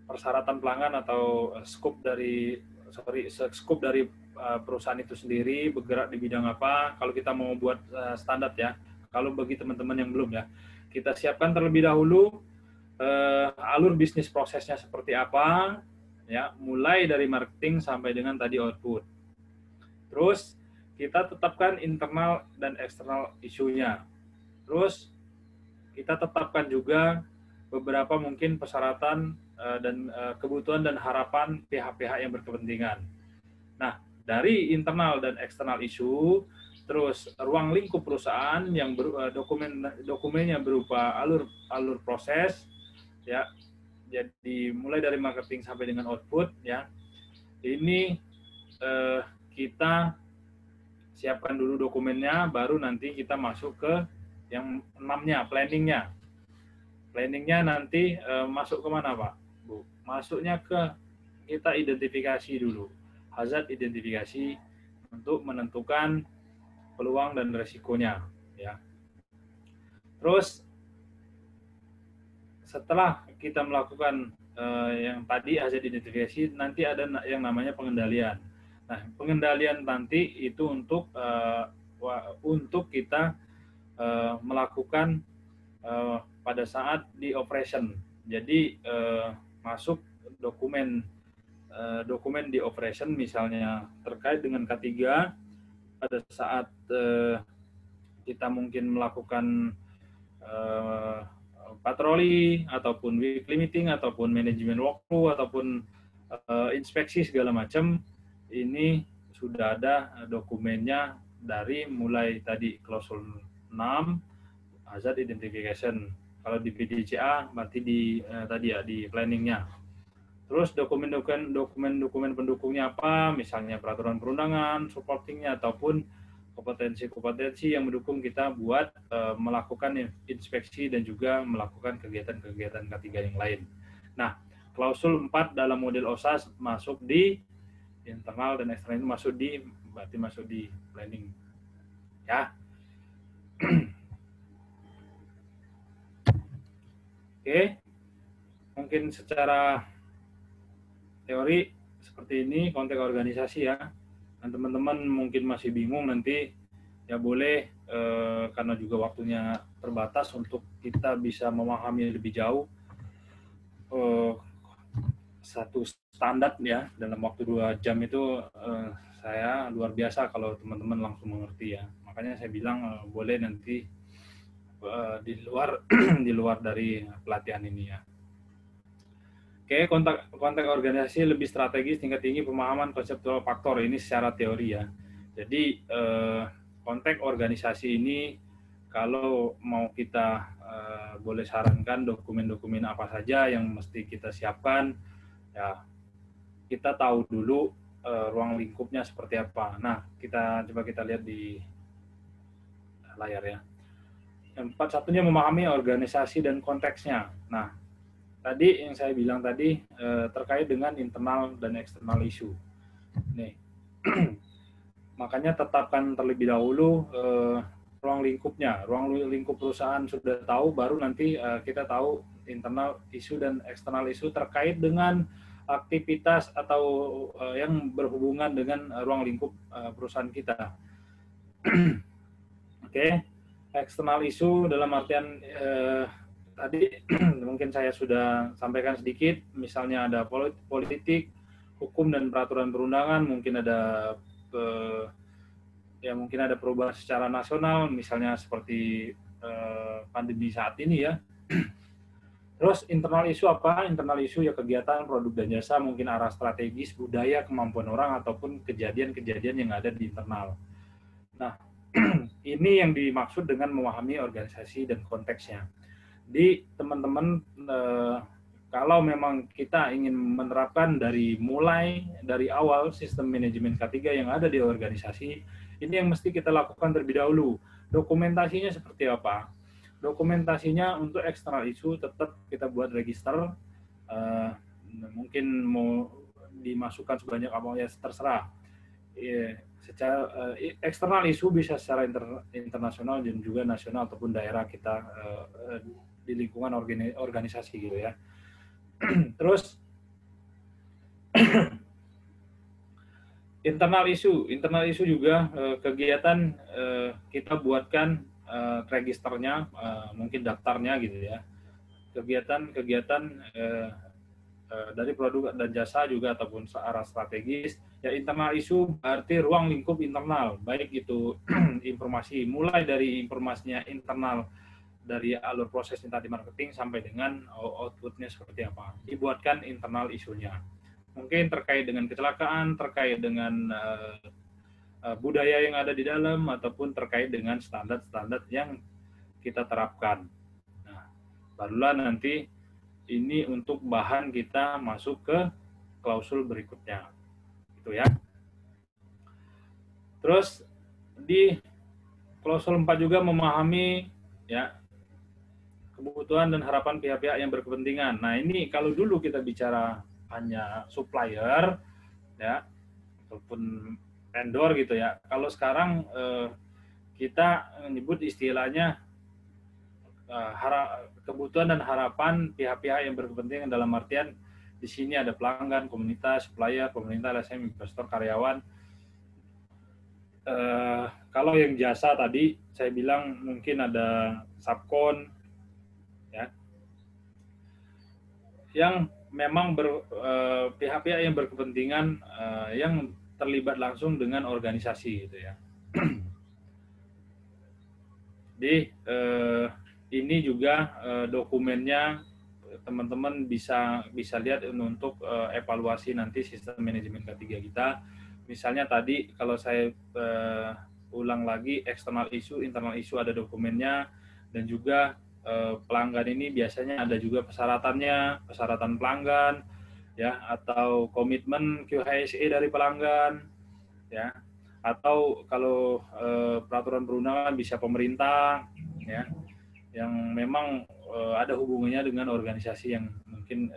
A: persyaratan pelanggan atau skop dari perusahaan itu sendiri, bergerak di bidang apa. Kalau kita mau buat standar ya. Kalau bagi teman-teman yang belum ya, kita siapkan terlebih dahulu alur bisnis prosesnya seperti apa, ya, mulai dari marketing sampai dengan tadi output. Terus kita tetapkan internal dan eksternal isunya. Terus kita tetapkan juga beberapa mungkin persyaratan dan kebutuhan dan harapan pihak-pihak yang berkepentingan. Nah, dari internal dan eksternal isu, terus ruang lingkup perusahaan yang dokumennya berupa alur proses, ya. Jadi mulai dari marketing sampai dengan output, ya. Ini kita siapkan dulu dokumennya, baru nanti kita masuk ke yang 6-nya, planningnya. Planningnya nanti masuk ke mana, Pak? Bu, masuknya ke kita identifikasi dulu, hazard identifikasi untuk menentukan peluang dan resikonya, ya. Terus setelah kita melakukan yang tadi hazard identifikasi, nanti ada yang namanya pengendalian. Nah, pengendalian nanti itu untuk kita melakukan pada saat di operation. Jadi masuk dokumen di operation, misalnya terkait dengan K3 pada saat kita mungkin melakukan patroli ataupun weekly meeting ataupun manajemen walkthrough ataupun inspeksi segala macam, ini sudah ada dokumennya dari mulai tadi klausul 6 hazard identification. Kalau di PDCA berarti di tadi ya di planningnya. Terus dokumen pendukungnya apa? Misalnya peraturan perundangan, supportingnya ataupun kompetensi-kompetensi yang mendukung kita buat melakukan inspeksi dan juga melakukan kegiatan-kegiatan K3 yang lain. Nah, klausul 4 dalam model OSAS masuk di internal dan eksternal, itu berarti masuk di planning. Ya. Oke. Mungkin secara teori seperti ini konteks organisasi ya. Dan teman-teman mungkin masih bingung, nanti ya boleh karena juga waktunya terbatas untuk kita bisa memahami lebih jauh satu standar ya dalam waktu 2 jam itu saya luar biasa kalau teman-teman langsung mengerti ya. Makanya saya bilang boleh nanti di luar dari pelatihan ini ya. Oke, konteks organisasi lebih strategis, tingkat tinggi pemahaman konseptual faktor, ini secara teori ya. Jadi konteks organisasi ini kalau mau kita boleh sarankan dokumen-dokumen apa saja yang mesti kita siapkan. Ya, kita tahu dulu ruang lingkupnya seperti apa. Nah, coba kita lihat di layar ya. Empat satunya memahami organisasi dan konteksnya. Nah, tadi yang saya bilang tadi terkait dengan internal dan eksternal isu. Nih, makanya tetapkan terlebih dahulu ruang lingkupnya. Ruang lingkup perusahaan sudah tahu, baru nanti kita tahu internal isu dan eksternal isu terkait dengan aktivitas atau yang berhubungan dengan ruang lingkup perusahaan kita. Oke. Eksternal isu dalam artian tadi mungkin saya sudah sampaikan sedikit, misalnya ada politik, hukum dan peraturan perundangan, mungkin ada mungkin ada perubahan secara nasional, misalnya seperti pandemi saat ini ya. Terus internal isu apa? Internal isu ya kegiatan, produk dan jasa, mungkin arah strategis, budaya, kemampuan orang ataupun kejadian-kejadian yang ada di internal. Nah, ini yang dimaksud dengan memahami organisasi dan konteksnya. Di teman-teman, kalau memang kita ingin menerapkan mulai dari awal sistem manajemen K3 yang ada di organisasi, ini yang mesti kita lakukan terlebih dahulu. Dokumentasinya seperti apa? Dokumentasinya untuk eksternal isu tetap kita buat register, mungkin mau dimasukkan sebanyak apa ya terserah. Secara eksternal isu bisa secara internasional dan juga nasional ataupun daerah kita di lingkungan organisasi gitu ya. Terus internal isu juga kegiatan kita buatkan registernya, mungkin daftarnya gitu ya. Kegiatan dari produk dan jasa juga ataupun searah strategis. Ya, internal isu berarti ruang lingkup internal, baik itu informasi mulai dari informasinya internal dari alur proses tadi marketing sampai dengan outputnya seperti apa. Dibuatkan internal isunya. Mungkin terkait dengan kecelakaan, terkait dengan budaya yang ada di dalam, ataupun terkait dengan standar-standar yang kita terapkan. Nah, barulah nanti ini untuk bahan kita masuk ke klausul berikutnya. Gitu ya. Terus di klausul 4 juga memahami ya kebutuhan dan harapan pihak-pihak yang berkepentingan. Nah, ini kalau dulu kita bicara hanya supplier ya ataupun vendor gitu ya. Kalau sekarang kita menyebut istilahnya kebutuhan dan harapan pihak-pihak yang berkepentingan, dalam artian di sini ada pelanggan, komunitas, supplier, pemerintah, LSM, investor, karyawan. Kalau yang jasa tadi saya bilang mungkin ada subkon ya, yang memang pihak-pihak yang berkepentingan yang terlibat langsung dengan organisasi gitu ya. Di ini juga dokumennya teman-teman bisa lihat untuk evaluasi nanti sistem manajemen K3 kita. Misalnya tadi kalau saya ulang lagi, eksternal isu, internal isu ada dokumennya, dan juga pelanggan ini biasanya ada juga persyaratannya, persyaratan pelanggan ya, atau komitmen QHSE dari pelanggan ya, atau kalau peraturan perundangan bisa pemerintah ya, yang memang ada hubungannya dengan organisasi yang mungkin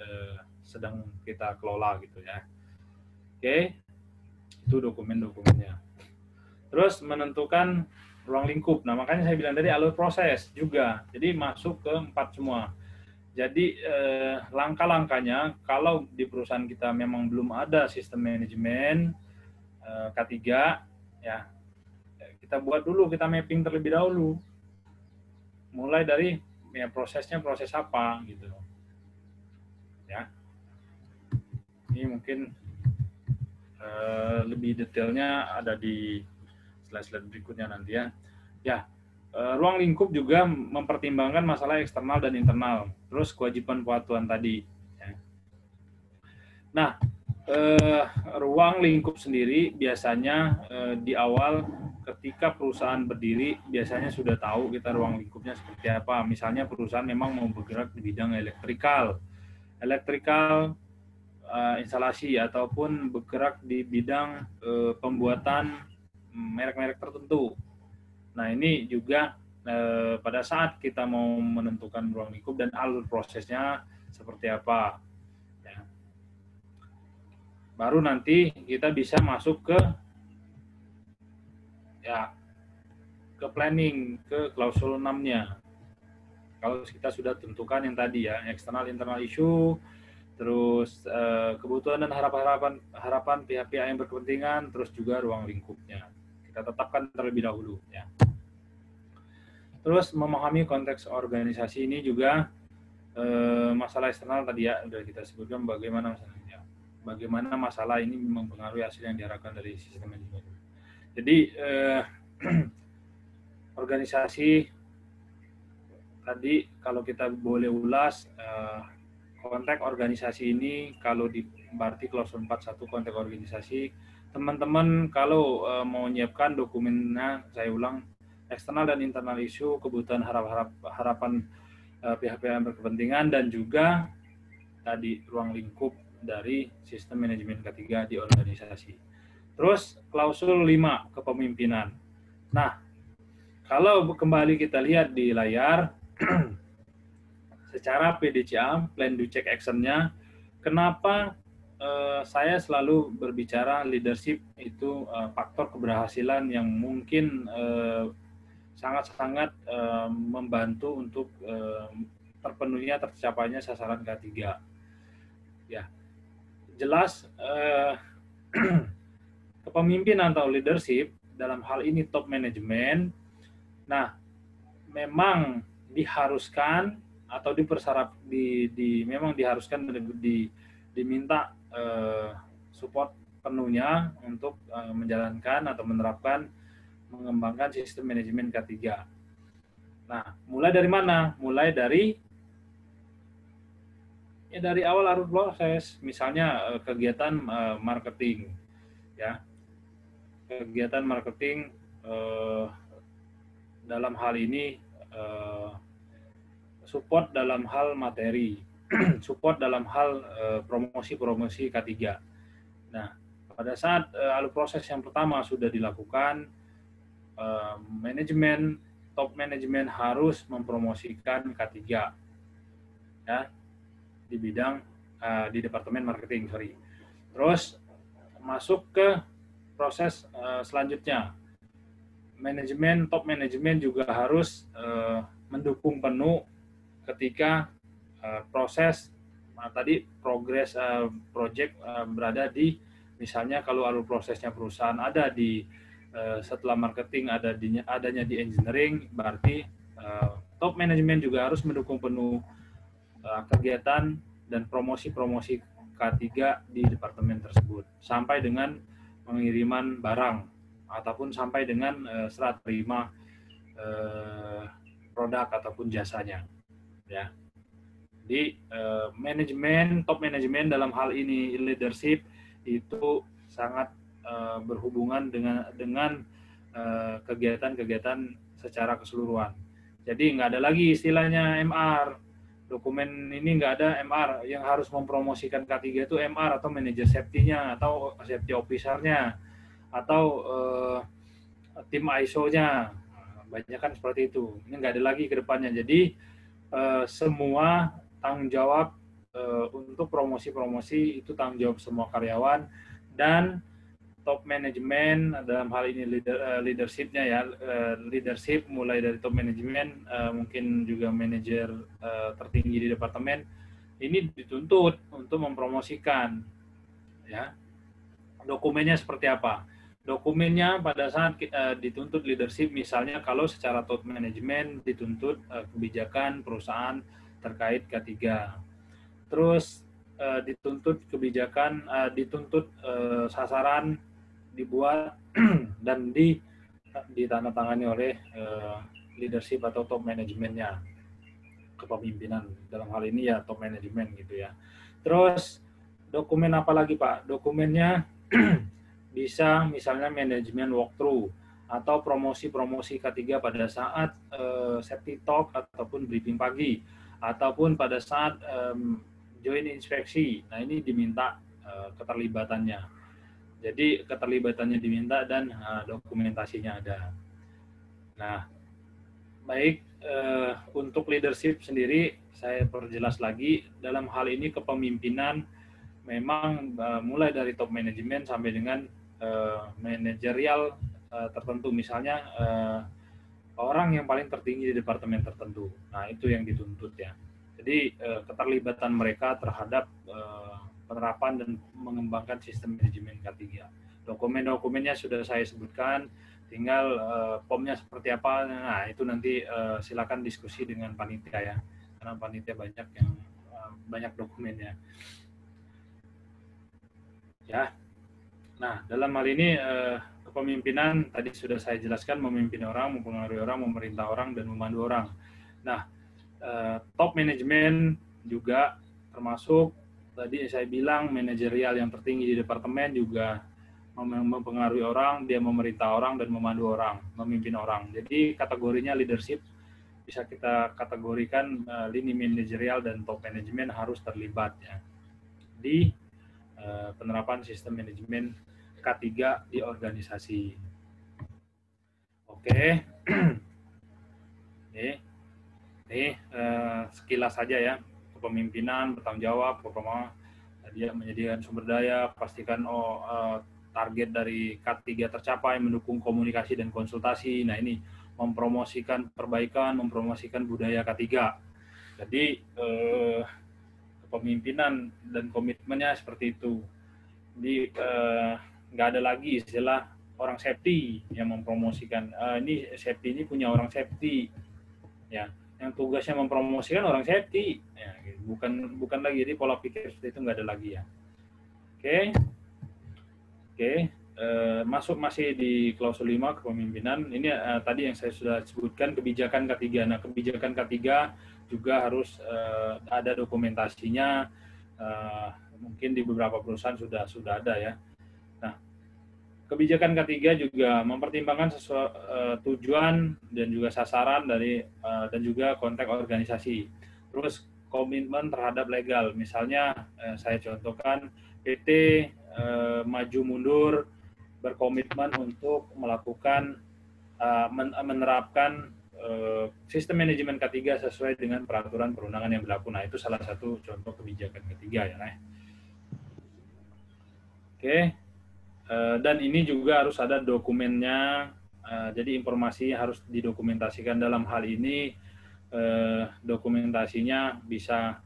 A: sedang kita kelola gitu ya. Oke, itu dokumen-dokumennya. Terus menentukan ruang lingkup. Nah, makanya saya bilang tadi alur proses juga. Jadi masuk ke 4 semua. Jadi langkah-langkahnya kalau di perusahaan kita memang belum ada sistem manajemen K3 ya, kita buat dulu, kita mapping terlebih dahulu. Mulai dari ya prosesnya proses apa gitu. Ya. Ini mungkin lebih detailnya ada di slide-slide berikutnya nanti ya. Ya, ruang lingkup juga mempertimbangkan masalah eksternal dan internal. Terus kewajiban kepatuhan tadi. Ya. Nah, ruang lingkup sendiri biasanya di awal ketika perusahaan berdiri biasanya sudah tahu kita ruang lingkupnya seperti apa. Misalnya perusahaan memang mau bergerak di bidang elektrikal, instalasi, ataupun bergerak di bidang pembuatan merek-merek tertentu. Nah, ini juga pada saat kita mau menentukan ruang lingkup dan alur prosesnya seperti apa, ya. Baru nanti kita bisa masuk ke planning, ke klausul 6-nya. Kalau kita sudah tentukan yang tadi ya, eksternal internal issue, terus kebutuhan dan harapan pihak-pihak yang berkepentingan, terus juga ruang lingkupnya. Kita tetapkan terlebih dahulu, ya. Terus memahami konteks organisasi ini juga masalah eksternal tadi ya sudah kita sebutkan bagaimana masalah ini mempengaruhi hasil yang diharapkan dari sistem manajemen. Jadi organisasi tadi kalau kita boleh ulas konteks organisasi ini, kalau di berarti klausul 41 konteks organisasi, teman-teman kalau mau menyiapkan dokumennya, saya ulang, eksternal dan internal isu, kebutuhan harapan pihak-pihak yang berkepentingan, dan juga tadi ruang lingkup dari sistem manajemen ketiga di organisasi. Terus klausul 5 kepemimpinan. Nah, kalau kembali kita lihat di layar, secara PDCA, Plan Do Check Action-nya, kenapa saya selalu berbicara leadership itu faktor keberhasilan yang mungkin sangat-sangat membantu untuk tercapainya sasaran K3. Ya, jelas kepemimpinan atau leadership dalam hal ini top management. Nah, memang diharuskan atau memang diharuskan diminta support penuhnya untuk menjalankan atau menerapkan mengembangkan sistem manajemen K3. Nah, mulai dari mana? Mulai dari awal alur proses, misalnya kegiatan marketing, ya, kegiatan marketing dalam hal ini support dalam hal materi, support dalam hal promosi K3. Nah, pada saat alur proses yang pertama sudah dilakukan, top manajemen harus mempromosikan K3, ya, di bidang di departemen marketing, Terus masuk ke proses selanjutnya. Top manajemen juga harus mendukung penuh ketika proses progres project berada di, misalnya kalau alur prosesnya perusahaan ada di setelah marketing adanya di engineering, berarti top manajemen juga harus mendukung penuh kegiatan dan promosi K3 di departemen tersebut sampai dengan pengiriman barang ataupun sampai dengan serah terima produk ataupun jasanya, ya. Di top manajemen dalam hal ini leadership itu sangat berhubungan dengan kegiatan-kegiatan secara keseluruhan. Jadi nggak ada lagi istilahnya MR. Dokumen ini nggak ada MR. Yang harus mempromosikan K3 itu MR atau manajer safety-nya atau safety officer-nya atau tim ISO-nya. Banyak kan seperti itu. Ini nggak ada lagi ke depannya. Jadi semua tanggung jawab untuk promosi itu tanggung jawab semua karyawan, dan top manajemen dalam hal ini leadership-nya ya, leadership mulai dari top manajemen, mungkin juga manajer tertinggi di departemen, ini dituntut untuk mempromosikan, ya. Dokumennya seperti apa? Dokumennya pada saat dituntut leadership, misalnya kalau secara top manajemen dituntut kebijakan perusahaan terkait K3. Terus dituntut kebijakan, dituntut sasaran dibuat dan ditandatangani oleh leadership atau top manajemennya, kepemimpinan dalam hal ini ya top manajemen gitu ya. Terus dokumen apa lagi Pak? Dokumennya bisa misalnya manajemen walkthrough atau promosi-promosi K3 pada saat safety talk ataupun briefing pagi, ataupun pada saat join inspeksi. Nah, ini diminta keterlibatannya. Jadi keterlibatannya diminta dan dokumentasinya ada. Nah, baik, untuk leadership sendiri saya perjelas lagi, dalam hal ini kepemimpinan memang mulai dari top manajemen sampai dengan manajerial tertentu, misalnya orang yang paling tertinggi di departemen tertentu. Nah, itu yang dituntut ya. Jadi keterlibatan mereka terhadap penerapan dan mengembangkan sistem manajemen K3. Dokumen-dokumennya sudah saya sebutkan, tinggal POM-nya seperti apa. Nah, itu nanti silakan diskusi dengan panitia ya, karena panitia banyak yang banyak dokumennya. Ya. Nah, dalam hal ini kepemimpinan tadi sudah saya jelaskan, memimpin orang, mempengaruhi orang, memerintah orang, dan memandu orang. Nah, top manajemen juga termasuk tadi saya bilang manajerial yang tertinggi di departemen juga mempengaruhi orang, dia memerintah orang dan memandu orang, memimpin orang. Jadi kategorinya leadership bisa kita kategorikan lini manajerial dan top manajemen harus terlibat ya di penerapan sistem manajemen K3 di organisasi. Oke. Ini sekilas saja ya, kepemimpinan, bertanggung jawab, pertama dia menyediakan sumber daya, pastikan target dari K3 tercapai, mendukung komunikasi dan konsultasi. Nah, ini mempromosikan perbaikan, mempromosikan budaya K3. Jadi kepemimpinan dan komitmennya seperti itu. Jadi nggak ada lagi istilah orang safety yang mempromosikan. Ini safety ini punya orang safety, ya. Yang tugasnya mempromosikan orang safety, ya, bukan lagi. Jadi pola pikir seperti itu nggak ada lagi ya. Oke. Masuk masih di klausul 5 kepemimpinan. Ini tadi yang saya sudah sebutkan, kebijakan K3. Nah, kebijakan K3 juga harus ada dokumentasinya. Mungkin di beberapa perusahaan sudah ada ya. Nah, kebijakan K3 juga mempertimbangkan tujuan dan juga sasaran dari dan juga konteks organisasi. Terus komitmen terhadap legal. Misalnya saya contohkan PT maju mundur berkomitmen untuk melakukan menerapkan sistem manajemen K3 sesuai dengan peraturan perundangan yang berlaku. Nah, itu salah satu contoh kebijakan K3 ya. Oke. Dan ini juga harus ada dokumennya. Jadi informasi harus didokumentasikan. Dalam hal ini dokumentasinya bisa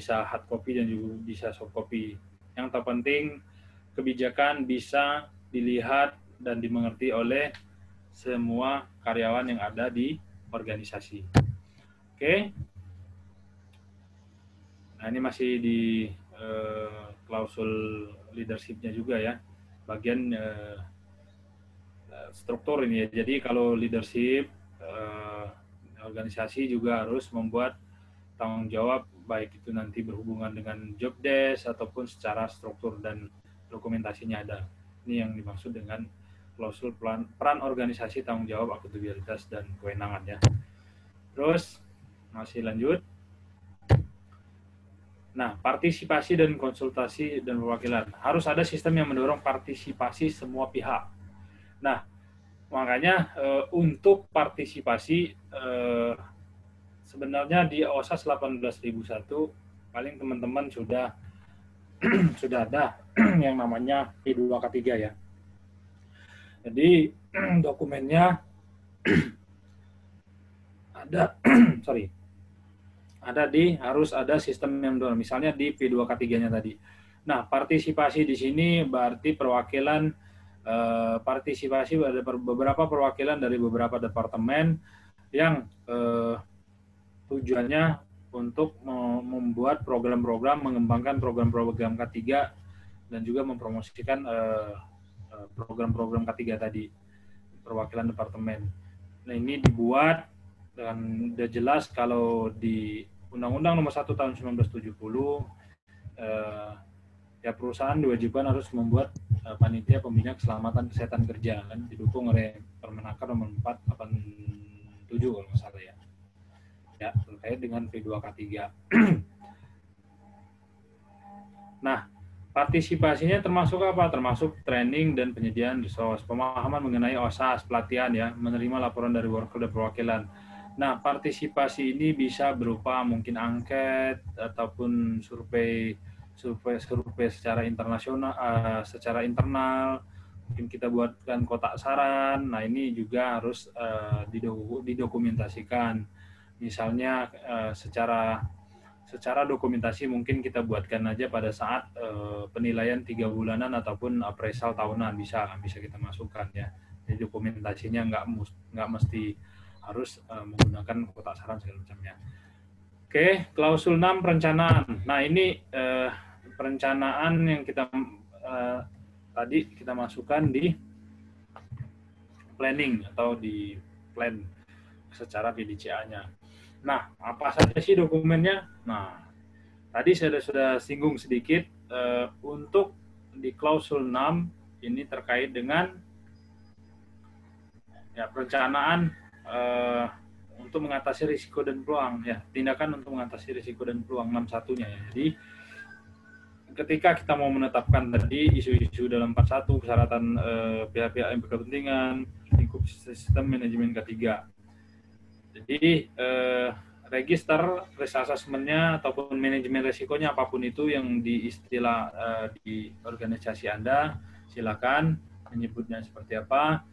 A: hard copy dan juga bisa soft copy. Yang terpenting kebijakan bisa dilihat dan dimengerti oleh semua karyawan yang ada di organisasi. Oke. Nah, ini masih di klausul leadership-nya juga ya, bagian struktur ini ya. Jadi kalau leadership organisasi juga harus membuat tanggung jawab, baik itu nanti berhubungan dengan job desk ataupun secara struktur dan dokumentasinya ada. Ini yang dimaksud dengan klausul peran organisasi, tanggung jawab, akuntabilitas, dan kewenangan ya. Terus masih lanjut. Nah, partisipasi dan konsultasi dan perwakilan. Harus ada sistem yang mendorong partisipasi semua pihak. Nah, makanya untuk partisipasi sebenarnya di OSAS 18001 paling teman-teman sudah ada yang namanya P2K3 ya. Jadi dokumennya ada harus ada sistem yang mendorong, misalnya di P2K3-nya tadi. Nah, partisipasi di sini berarti perwakilan partisipasi ada beberapa perwakilan dari beberapa departemen yang tujuannya untuk membuat program-program, mengembangkan program-program K3 dan juga mempromosikan program-program K3 tadi, perwakilan departemen. Nah, ini dibuat dan sudah jelas kalau di Undang-Undang Nomor 1 Tahun 1970 ya perusahaan diwajibkan harus membuat Panitia Pembina Keselamatan Kesehatan Kerja, kan didukung oleh Permenaker nomor 487 kalau nggak salah ya. Ya, terkait dengan P2K3. Nah, partisipasinya termasuk apa? Termasuk training dan penyediaan resource, pemahaman mengenai OSAS, pelatihan ya, menerima laporan dari worker dan perwakilan. Nah, partisipasi ini bisa berupa mungkin angket ataupun survei secara internasional, secara internal. Mungkin kita buatkan kotak saran. Nah, ini juga harus didokumentasikan. Misalnya secara dokumentasi mungkin kita buatkan aja pada saat penilaian 3 bulanan ataupun appraisal tahunan bisa kita masukkan ya. Jadi dokumentasinya nggak mesti harus menggunakan kotak saran segala macamnya. Oke, klausul 6 perencanaan. Nah, ini perencanaan yang kita tadi kita masukkan di planning atau di plan secara PDCA-nya. Nah, apa saja sih dokumennya? Nah, tadi saya sudah singgung sedikit untuk di klausul 6 ini terkait dengan ya perencanaan untuk mengatasi risiko dan peluang ya, tindakan untuk mengatasi risiko dan peluang 61-nya ya. Jadi ketika kita mau menetapkan tadi isu-isu dalam 41 persyaratan pihak-pihak yang berkepentingan, lingkup sistem manajemen K3. Jadi register risk assessment-nya ataupun manajemen risikonya apapun itu yang di istilah di organisasi Anda, silakan menyebutnya seperti apa.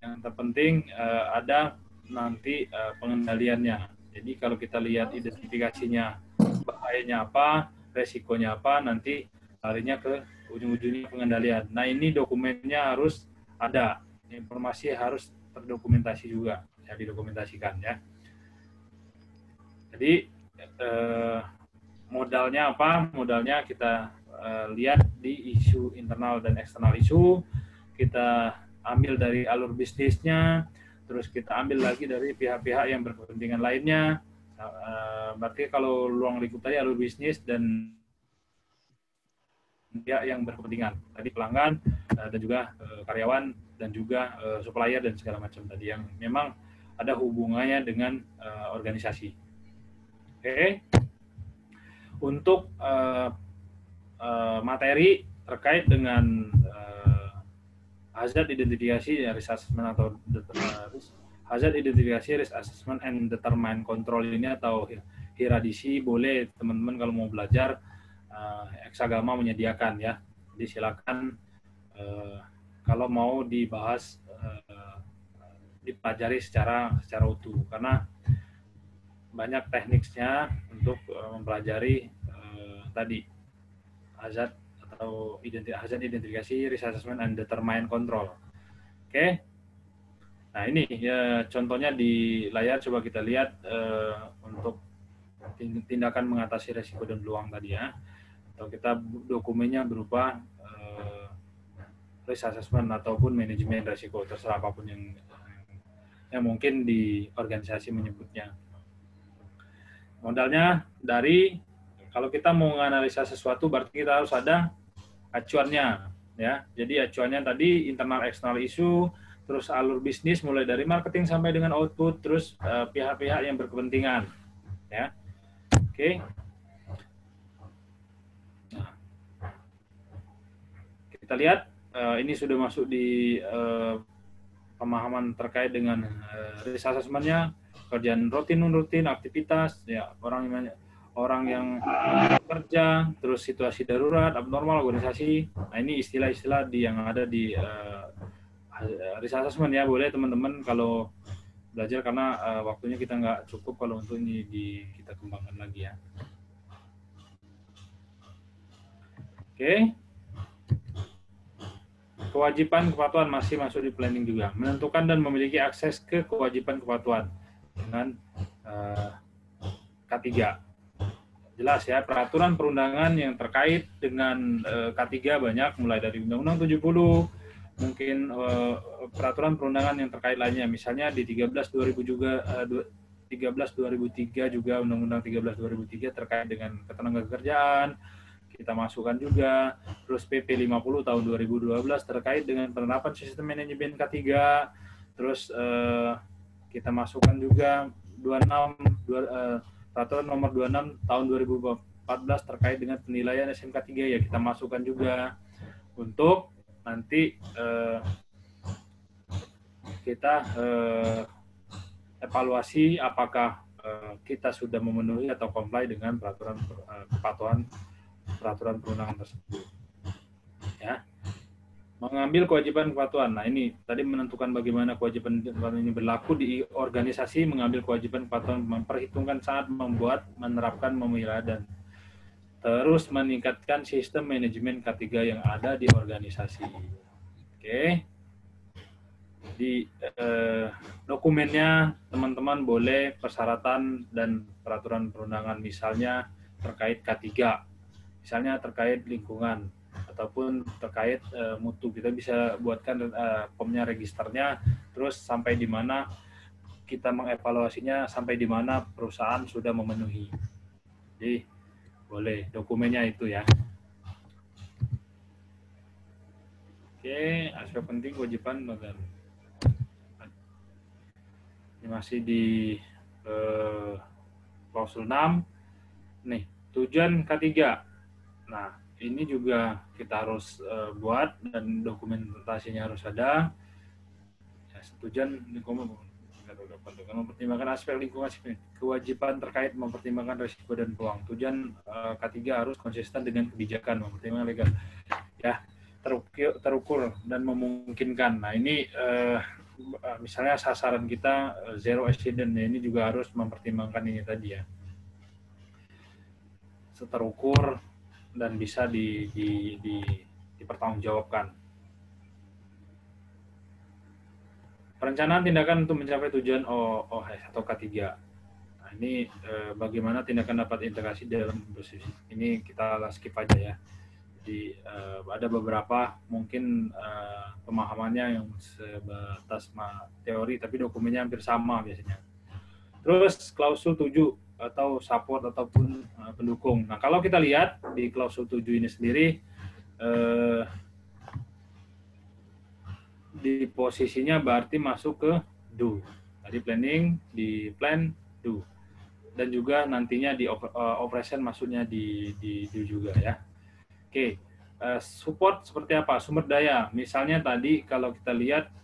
A: Yang terpenting ada nanti pengendaliannya. Jadi kalau kita lihat identifikasinya bahayanya apa, resikonya apa, nanti larinya ke ujung-ujungnya pengendalian. Nah, ini dokumennya harus ada, informasi harus terdokumentasi juga, ya didokumentasikan ya. Jadi modalnya apa? Modalnya kita lihat di isu internal dan eksternal isu, kita ambil dari alur bisnisnya, terus kita ambil lagi dari pihak-pihak yang berkepentingan lainnya. Berarti kalau ruang lingkup tadi alur bisnis dan pihak yang berkepentingan, tadi pelanggan dan juga karyawan dan juga supplier dan segala macam tadi yang memang ada hubungannya dengan organisasi. Oke. Untuk materi terkait dengan hazard identifikasi ya, risk assessment atau hazard identifikasi, risk assessment and determine control ini atau HIRADISI, boleh teman-teman kalau mau belajar Eksagama menyediakan ya. Jadi silakan kalau mau dibahas dipelajari secara utuh karena banyak tekniknya untuk mempelajari tadi hazard atau hazard identifikasi, risk assessment and determine control. Oke. Nah, ini ya contohnya di layar, coba kita lihat untuk tindakan mengatasi risiko dan peluang tadi ya. Atau kita dokumennya berupa risk assessment ataupun manajemen risiko, terserah apapun yang mungkin di organisasi menyebutnya. Modalnya dari kalau kita mau menganalisa sesuatu berarti kita harus ada acuannya ya. Jadi acuannya tadi internal eksternal isu, terus alur bisnis mulai dari marketing sampai dengan output, terus pihak-pihak yang berkepentingan ya. Oke. Nah, kita lihat ini sudah masuk di pemahaman terkait dengan risk assessment-nya, kerjaan rutin, aktivitas, ya orang yang kerja, terus situasi darurat, abnormal, organisasi. Nah, ini istilah-istilah yang ada di risk assessment ya. Boleh teman-teman kalau belajar karena waktunya kita nggak cukup kalau untuk ini kita kembangkan lagi ya. Oke. Kewajiban kepatuhan masih masuk di planning juga. Menentukan dan memiliki akses ke kewajiban kepatuhan dengan K3. Jelas ya, peraturan perundangan yang terkait dengan K3 banyak, mulai dari Undang-Undang 70, mungkin peraturan perundangan yang terkait lainnya, misalnya di 13/2000 juga 13/2003 juga Undang-Undang 13/2003 terkait dengan ketenagakerjaan, kita masukkan juga. Terus PP 50 tahun 2012 terkait dengan penerapan sistem manajemen K3. Terus kita masukkan juga 26 peraturan nomor 26 tahun 2014 terkait dengan penilaian SMK 3 ya, kita masukkan juga untuk nanti kita evaluasi apakah kita sudah memenuhi atau comply dengan peraturan kepatuhan peraturan perundangan tersebut. Ya. Mengambil kewajiban kepatuhan. Nah, ini tadi menentukan bagaimana kewajiban kepatuhan ini berlaku di organisasi, mengambil kewajiban kepatuhan, memperhitungkan saat membuat, menerapkan, memilah, dan terus meningkatkan sistem manajemen K3 yang ada di organisasi. Oke. Di dokumennya teman-teman boleh persyaratan dan peraturan perundangan, misalnya terkait K3, misalnya terkait lingkungan ataupun terkait mutu, kita bisa buatkan formnya, registernya, terus sampai di mana kita mengevaluasinya, sampai di mana perusahaan sudah memenuhi. Jadi boleh dokumennya itu ya. Oke, aspek penting kewajiban bagian. Ini masih di klausul 6. Nih, tujuan K3. Nah, ini juga kita harus buat dan dokumentasinya harus ada. Ya, tujuan lingkungan mempertimbangkan aspek lingkungan, kewajiban terkait mempertimbangkan risiko dan peluang. Tujuan K3 harus konsisten dengan kebijakan, mempertimbangkan legal. Ya, terukur dan memungkinkan. Nah, ini misalnya sasaran kita zero accident, ya, ini juga harus mempertimbangkan ini tadi ya. Terukur dan bisa dipertanggungjawabkan. Perencanaan tindakan untuk mencapai tujuan OHS atau K3. Nah, ini bagaimana tindakan dapat integrasi dalam proses ini, kita skip aja ya. Jadi ada beberapa mungkin pemahamannya yang sebatas teori, tapi dokumennya hampir sama biasanya. Terus klausul 7 atau support ataupun pendukung. Nah, kalau kita lihat di klausul 7 ini sendiri, di posisinya berarti masuk ke do. Tadi planning, di plan, do. Dan juga nantinya di operation masuknya di do juga ya. Oke, support seperti apa? Sumber daya. Misalnya tadi kalau kita lihat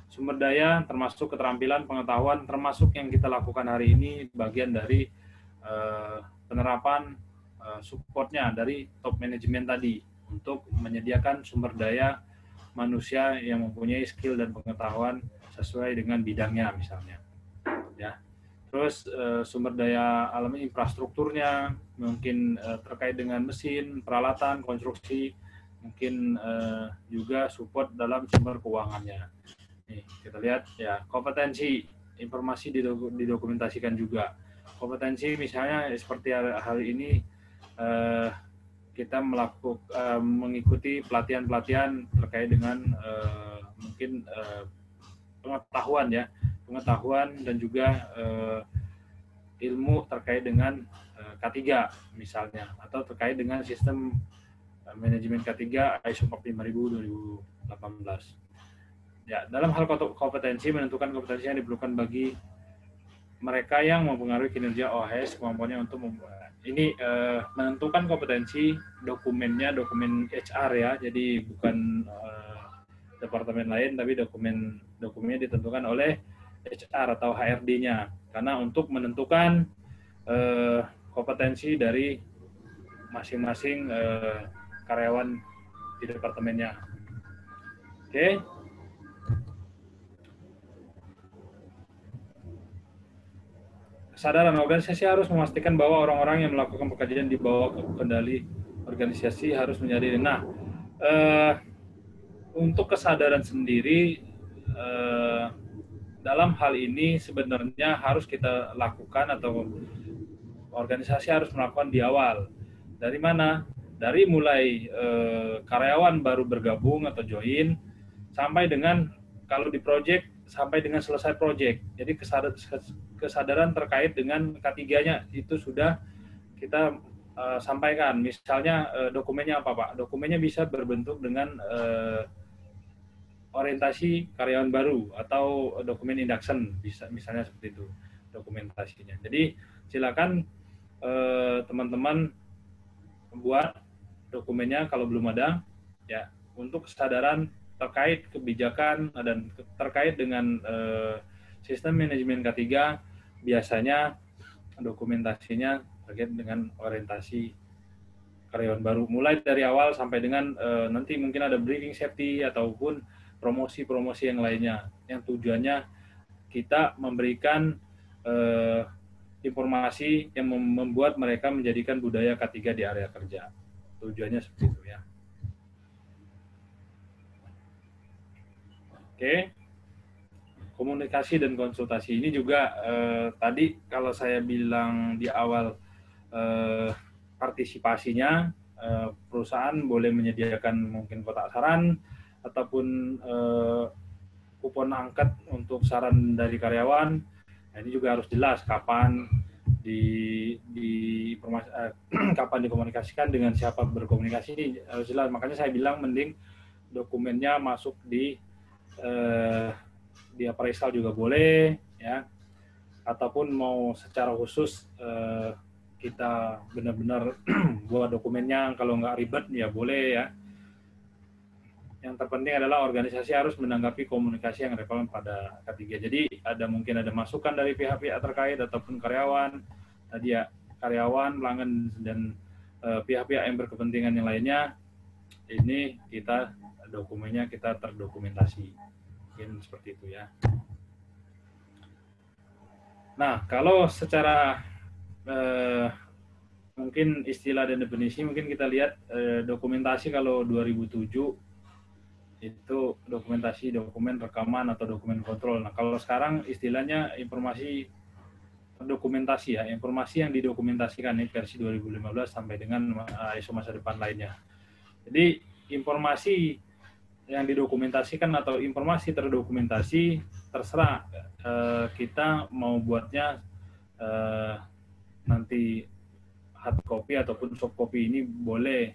A: sumber daya termasuk keterampilan, pengetahuan, termasuk yang kita lakukan hari ini bagian dari penerapan supportnya dari top manajemen tadi untuk menyediakan sumber daya manusia yang mempunyai skill dan pengetahuan sesuai dengan bidangnya misalnya. Ya. Terus sumber daya alam infrastrukturnya mungkin terkait dengan mesin, peralatan, konstruksi, mungkin juga support dalam sumber keuangannya. Nih, kita lihat ya, kompetensi, informasi didokumentasikan juga. Kompetensi misalnya seperti hari ini kita mengikuti pelatihan-pelatihan terkait dengan mungkin pengetahuan ya, pengetahuan dan juga ilmu terkait dengan K3 misalnya, atau terkait dengan sistem manajemen K3 ISO 45000 2018. Ya, dalam hal kompetensi, menentukan kompetensi yang diperlukan bagi mereka yang mempengaruhi kinerja OHS, kemampuannya untuk ini menentukan kompetensi, dokumennya dokumen HR ya, jadi bukan departemen lain, tapi dokumennya ditentukan oleh HR atau HRD-nya, karena untuk menentukan kompetensi dari masing-masing karyawan di departemennya. Oke. Kesadaran organisasi harus memastikan bahwa orang-orang yang melakukan pekerjaan di bawah kendali organisasi harus menyadari. Nah, untuk kesadaran sendiri dalam hal ini sebenarnya harus kita lakukan atau organisasi harus melakukan di awal. Dari mana? Dari mulai karyawan baru bergabung atau join sampai dengan kalau di project sampai dengan selesai project. Jadi kesadaran terkait dengan K3-nya itu sudah kita sampaikan. Misalnya dokumennya apa Pak? Dokumennya bisa berbentuk dengan orientasi karyawan baru atau dokumen induction, bisa misalnya seperti itu dokumentasinya. Jadi silakan teman-teman buat dokumennya kalau belum ada, ya, untuk kesadaran terkait kebijakan dan terkait dengan sistem manajemen K3, biasanya dokumentasinya terkait dengan orientasi karyawan baru, mulai dari awal sampai dengan nanti mungkin ada briefing safety ataupun promosi-promosi yang lainnya, yang tujuannya kita memberikan informasi yang membuat mereka menjadikan budaya K3 di area kerja. Tujuannya seperti itu ya. Oke. Komunikasi dan konsultasi ini juga tadi kalau saya bilang di awal partisipasinya, perusahaan boleh menyediakan mungkin kotak saran ataupun kupon angket untuk saran dari karyawan. Nah, ini juga harus jelas kapan kapan dikomunikasikan, dengan siapa berkomunikasi, harus jelas. Makanya saya bilang mending dokumennya masuk di appraisal juga boleh, ya, ataupun mau secara khusus kita benar-benar buat dokumennya, kalau nggak ribet ya boleh ya. Yang terpenting adalah organisasi harus menanggapi komunikasi yang relevan pada K3. Jadi mungkin ada masukan dari pihak-pihak terkait ataupun karyawan, tadi ya, karyawan, pelanggan, dan pihak-pihak yang berkepentingan yang lainnya, ini kita dokumennya kita terdokumentasi. Mungkin seperti itu ya. Nah, kalau secara mungkin istilah dan definisi, mungkin kita lihat dokumentasi kalau 2007 itu dokumentasi dokumen rekaman atau dokumen kontrol. Nah, kalau sekarang istilahnya informasi dokumentasi ya, informasi yang didokumentasikan, ini versi 2015 sampai dengan ISO masa depan lainnya. Jadi informasi yang didokumentasikan atau informasi terdokumentasi, terserah kita mau buatnya nanti hard copy ataupun soft copy, ini boleh.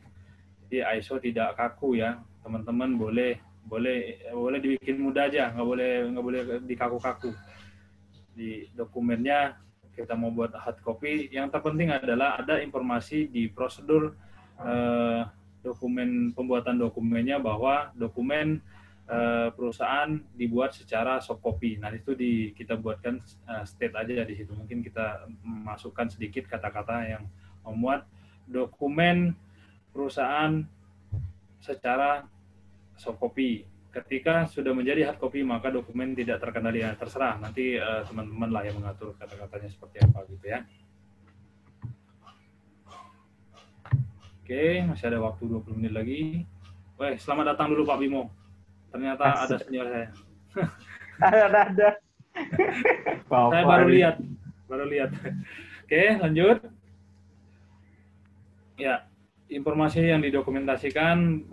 A: Jadi ISO tidak kaku ya, teman-teman, boleh dibikin mudah aja, nggak boleh dikaku-kaku. Di dokumennya kita mau buat hard copy, yang terpenting adalah ada informasi di prosedur dokumen, pembuatan dokumennya, bahwa dokumen perusahaan dibuat secara soft copy. Nah, itu kita buatkan state aja di situ. Mungkin kita masukkan sedikit kata-kata yang memuat dokumen perusahaan secara soft copy. Ketika sudah menjadi hard copy, maka dokumen tidak terkendali. Ya, terserah nanti teman-teman lah yang mengatur kata-katanya seperti apa gitu ya. Oke, masih ada waktu 20 menit lagi. Weh, selamat datang dulu Pak Bimo. Ternyata ada senior saya.
B: Ada.
A: Saya baru lihat. Oke, lanjut. Ya, informasi yang didokumentasikan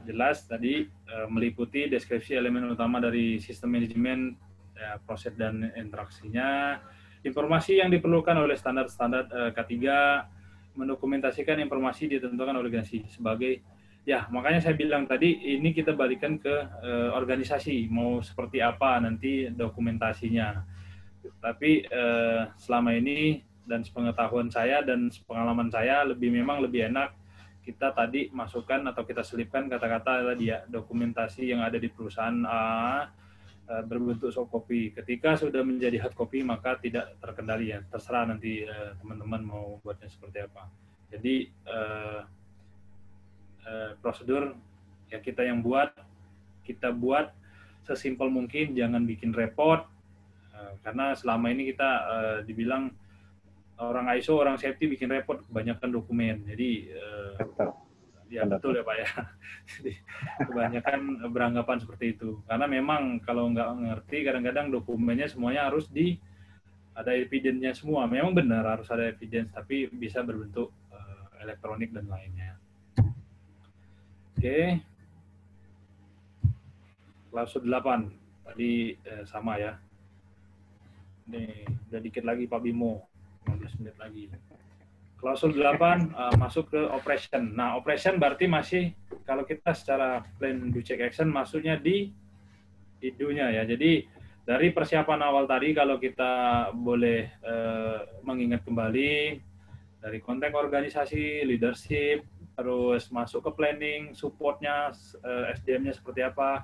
A: jelas tadi meliputi deskripsi elemen utama dari sistem manajemen, proses dan interaksinya, informasi yang diperlukan oleh standar-standar K3, mendokumentasikan informasi ditentukan organisasi sebagai, ya, makanya saya bilang tadi, ini kita balikan ke organisasi, mau seperti apa nanti dokumentasinya. Tapi selama ini dan sepengetahuan saya dan pengalaman saya, memang lebih enak kita tadi masukkan atau kita selipkan kata-kata tadi ya, dokumentasi yang ada di perusahaan A berbentuk soft copy. Ketika sudah menjadi hard copy, maka tidak terkendali ya, terserah nanti teman-teman mau buatnya seperti apa. Jadi prosedur ya kita yang buat, kita buat sesimpel mungkin, jangan bikin repot, karena selama ini kita dibilang orang ISO, orang safety bikin repot, kebanyakan dokumen. Jadi ya betul ya Pak ya. Jadi kebanyakan beranggapan seperti itu. Karena memang kalau nggak ngerti, kadang-kadang dokumennya semuanya harus ada evidence-nya semua. Memang benar harus ada evidence, tapi bisa berbentuk elektronik dan lainnya. Oke. Klausul 8 tadi sama ya. Ini udah dikit lagi Pak Bimo, 15 menit lagi. Klausul 8 masuk ke operation. Nah, operation berarti masih kalau kita secara plan do check action masuknya di do-nya ya. Jadi dari persiapan awal tadi kalau kita boleh mengingat kembali dari konteks organisasi, leadership, terus masuk ke planning, support-nya, SDM-nya seperti apa,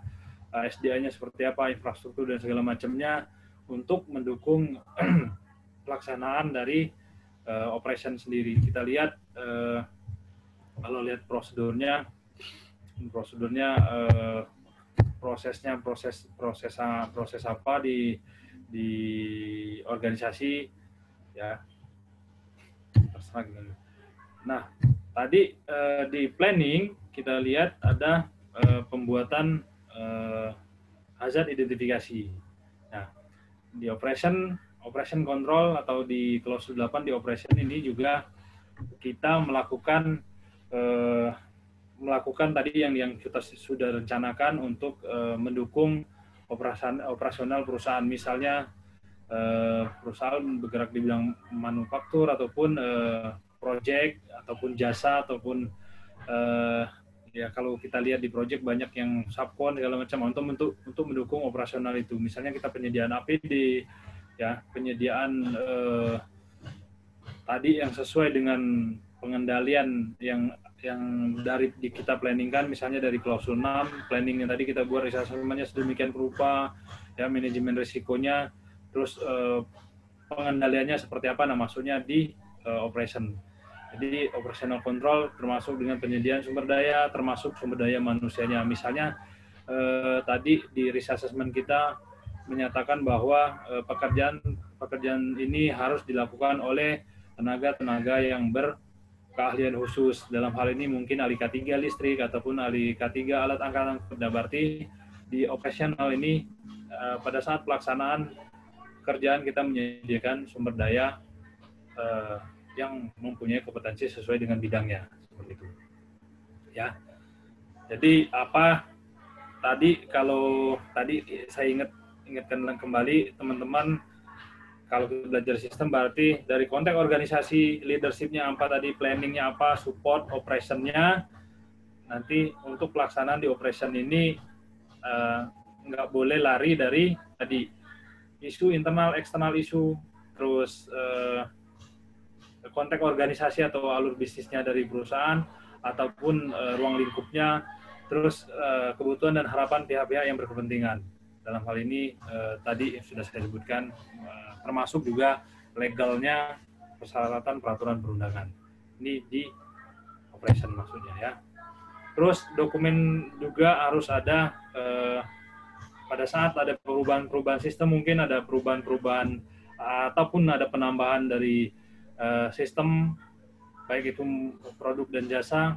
A: SDA-nya seperti apa, infrastruktur dan segala macamnya untuk mendukung pelaksanaan dari operation sendiri. Kita lihat kalau lihat prosedurnya prosesnya proses apa di organisasi ya, terserah gitu. Nah, tadi di planning kita lihat ada pembuatan hazard identifikasi. Nah, di operation control atau di klausul 8 di operation ini juga kita melakukan tadi yang kita sudah rencanakan untuk mendukung operasional perusahaan. Misalnya perusahaan bergerak di bidang manufaktur ataupun project ataupun jasa ataupun ya kalau kita lihat di project banyak yang subkon segala macam untuk mendukung operasional itu. Misalnya kita penyediaan APD ya, penyediaan tadi yang sesuai dengan pengendalian yang dari kita planningkan, misalnya dari klausul 6 planning yang tadi kita buat assessment-nya sedemikian rupa ya, manajemen risikonya, terus pengendaliannya seperti apa, nah masuknya di operation. Jadi operational control termasuk dengan penyediaan sumber daya, termasuk sumber daya manusianya. Misalnya tadi di risk assessment kita menyatakan bahwa pekerjaan ini harus dilakukan oleh tenaga yang berkeahlian khusus. Dalam hal ini mungkin ahli K3 listrik ataupun ahli K3 alat angkatan. Nah, berarti di operasional ini pada saat pelaksanaan kerjaan kita menyediakan sumber daya yang mempunyai kompetensi sesuai dengan bidangnya, seperti itu. Ya. Jadi apa tadi, kalau tadi saya ingatkan kembali teman-teman, kalau kita belajar sistem berarti dari konteks organisasi, leadership-nya apa tadi, planning-nya apa, support, operation-nya. Nanti untuk pelaksanaan di operation ini nggak boleh lari dari tadi isu internal, eksternal isu, terus konteks organisasi atau alur bisnisnya dari perusahaan ataupun ruang lingkupnya, terus kebutuhan dan harapan pihak-pihak yang berkepentingan. Dalam hal ini tadi sudah saya sebutkan, termasuk juga legalnya persyaratan peraturan perundangan. Ini di operation maksudnya ya. Terus dokumen juga harus ada pada saat ada perubahan sistem, mungkin ada perubahan ataupun ada penambahan dari sistem, baik itu produk dan jasa,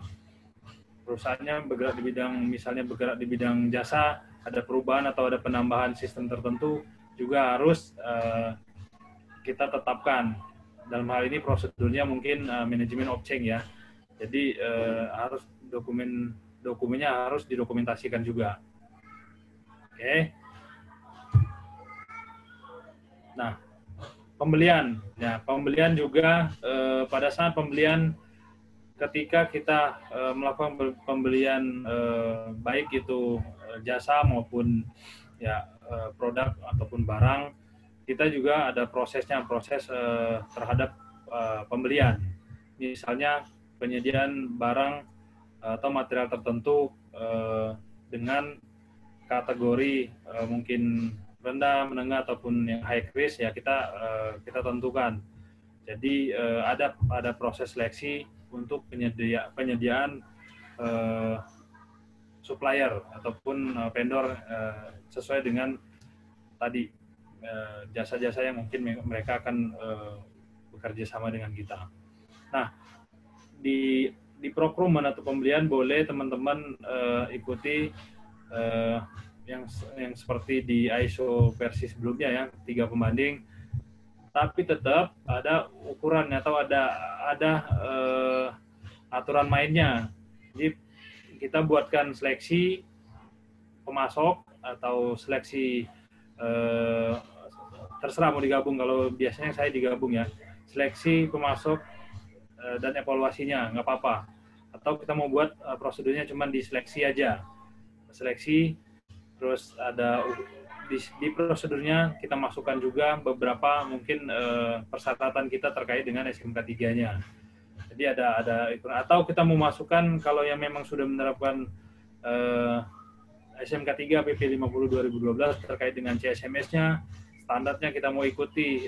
A: perusahaannya bergerak di bidang, misalnya bergerak di bidang jasa, ada perubahan atau ada penambahan sistem tertentu, juga harus kita tetapkan. Dalam hal ini prosedurnya mungkin manajemen of change ya. Jadi harus dokumennya harus didokumentasikan juga. Oke. Nah, pembelian. Ya, pembelian juga pada saat pembelian, ketika kita melakukan pembelian baik itu jasa maupun ya produk ataupun barang, kita juga ada prosesnya, proses terhadap pembelian. Misalnya penyediaan barang atau material tertentu dengan kategori mungkin rendah, menengah ataupun yang high risk ya, kita tentukan. Jadi ada proses seleksi untuk penyediaan supplier ataupun vendor sesuai dengan tadi jasa-jasa yang mungkin mereka akan bekerja sama dengan kita. Nah, di procurement atau pembelian boleh teman-teman ikuti yang seperti di ISO versi sebelumnya ya, 3 pembanding, tapi tetap ada ukuran atau ada aturan mainnya. Jadi kita buatkan seleksi pemasok atau seleksi terserah mau digabung, kalau biasanya saya digabung ya, seleksi pemasok dan evaluasinya, nggak apa-apa. Atau kita mau buat prosedurnya cuma di seleksi aja. Seleksi, terus ada di prosedurnya kita masukkan juga beberapa mungkin persyaratan kita terkait dengan SMK 3-nya. Jadi ada atau kita mau masukkan kalau yang memang sudah menerapkan SMK 3 PP 50 2012 terkait dengan CSMS-nya, standarnya kita mau ikuti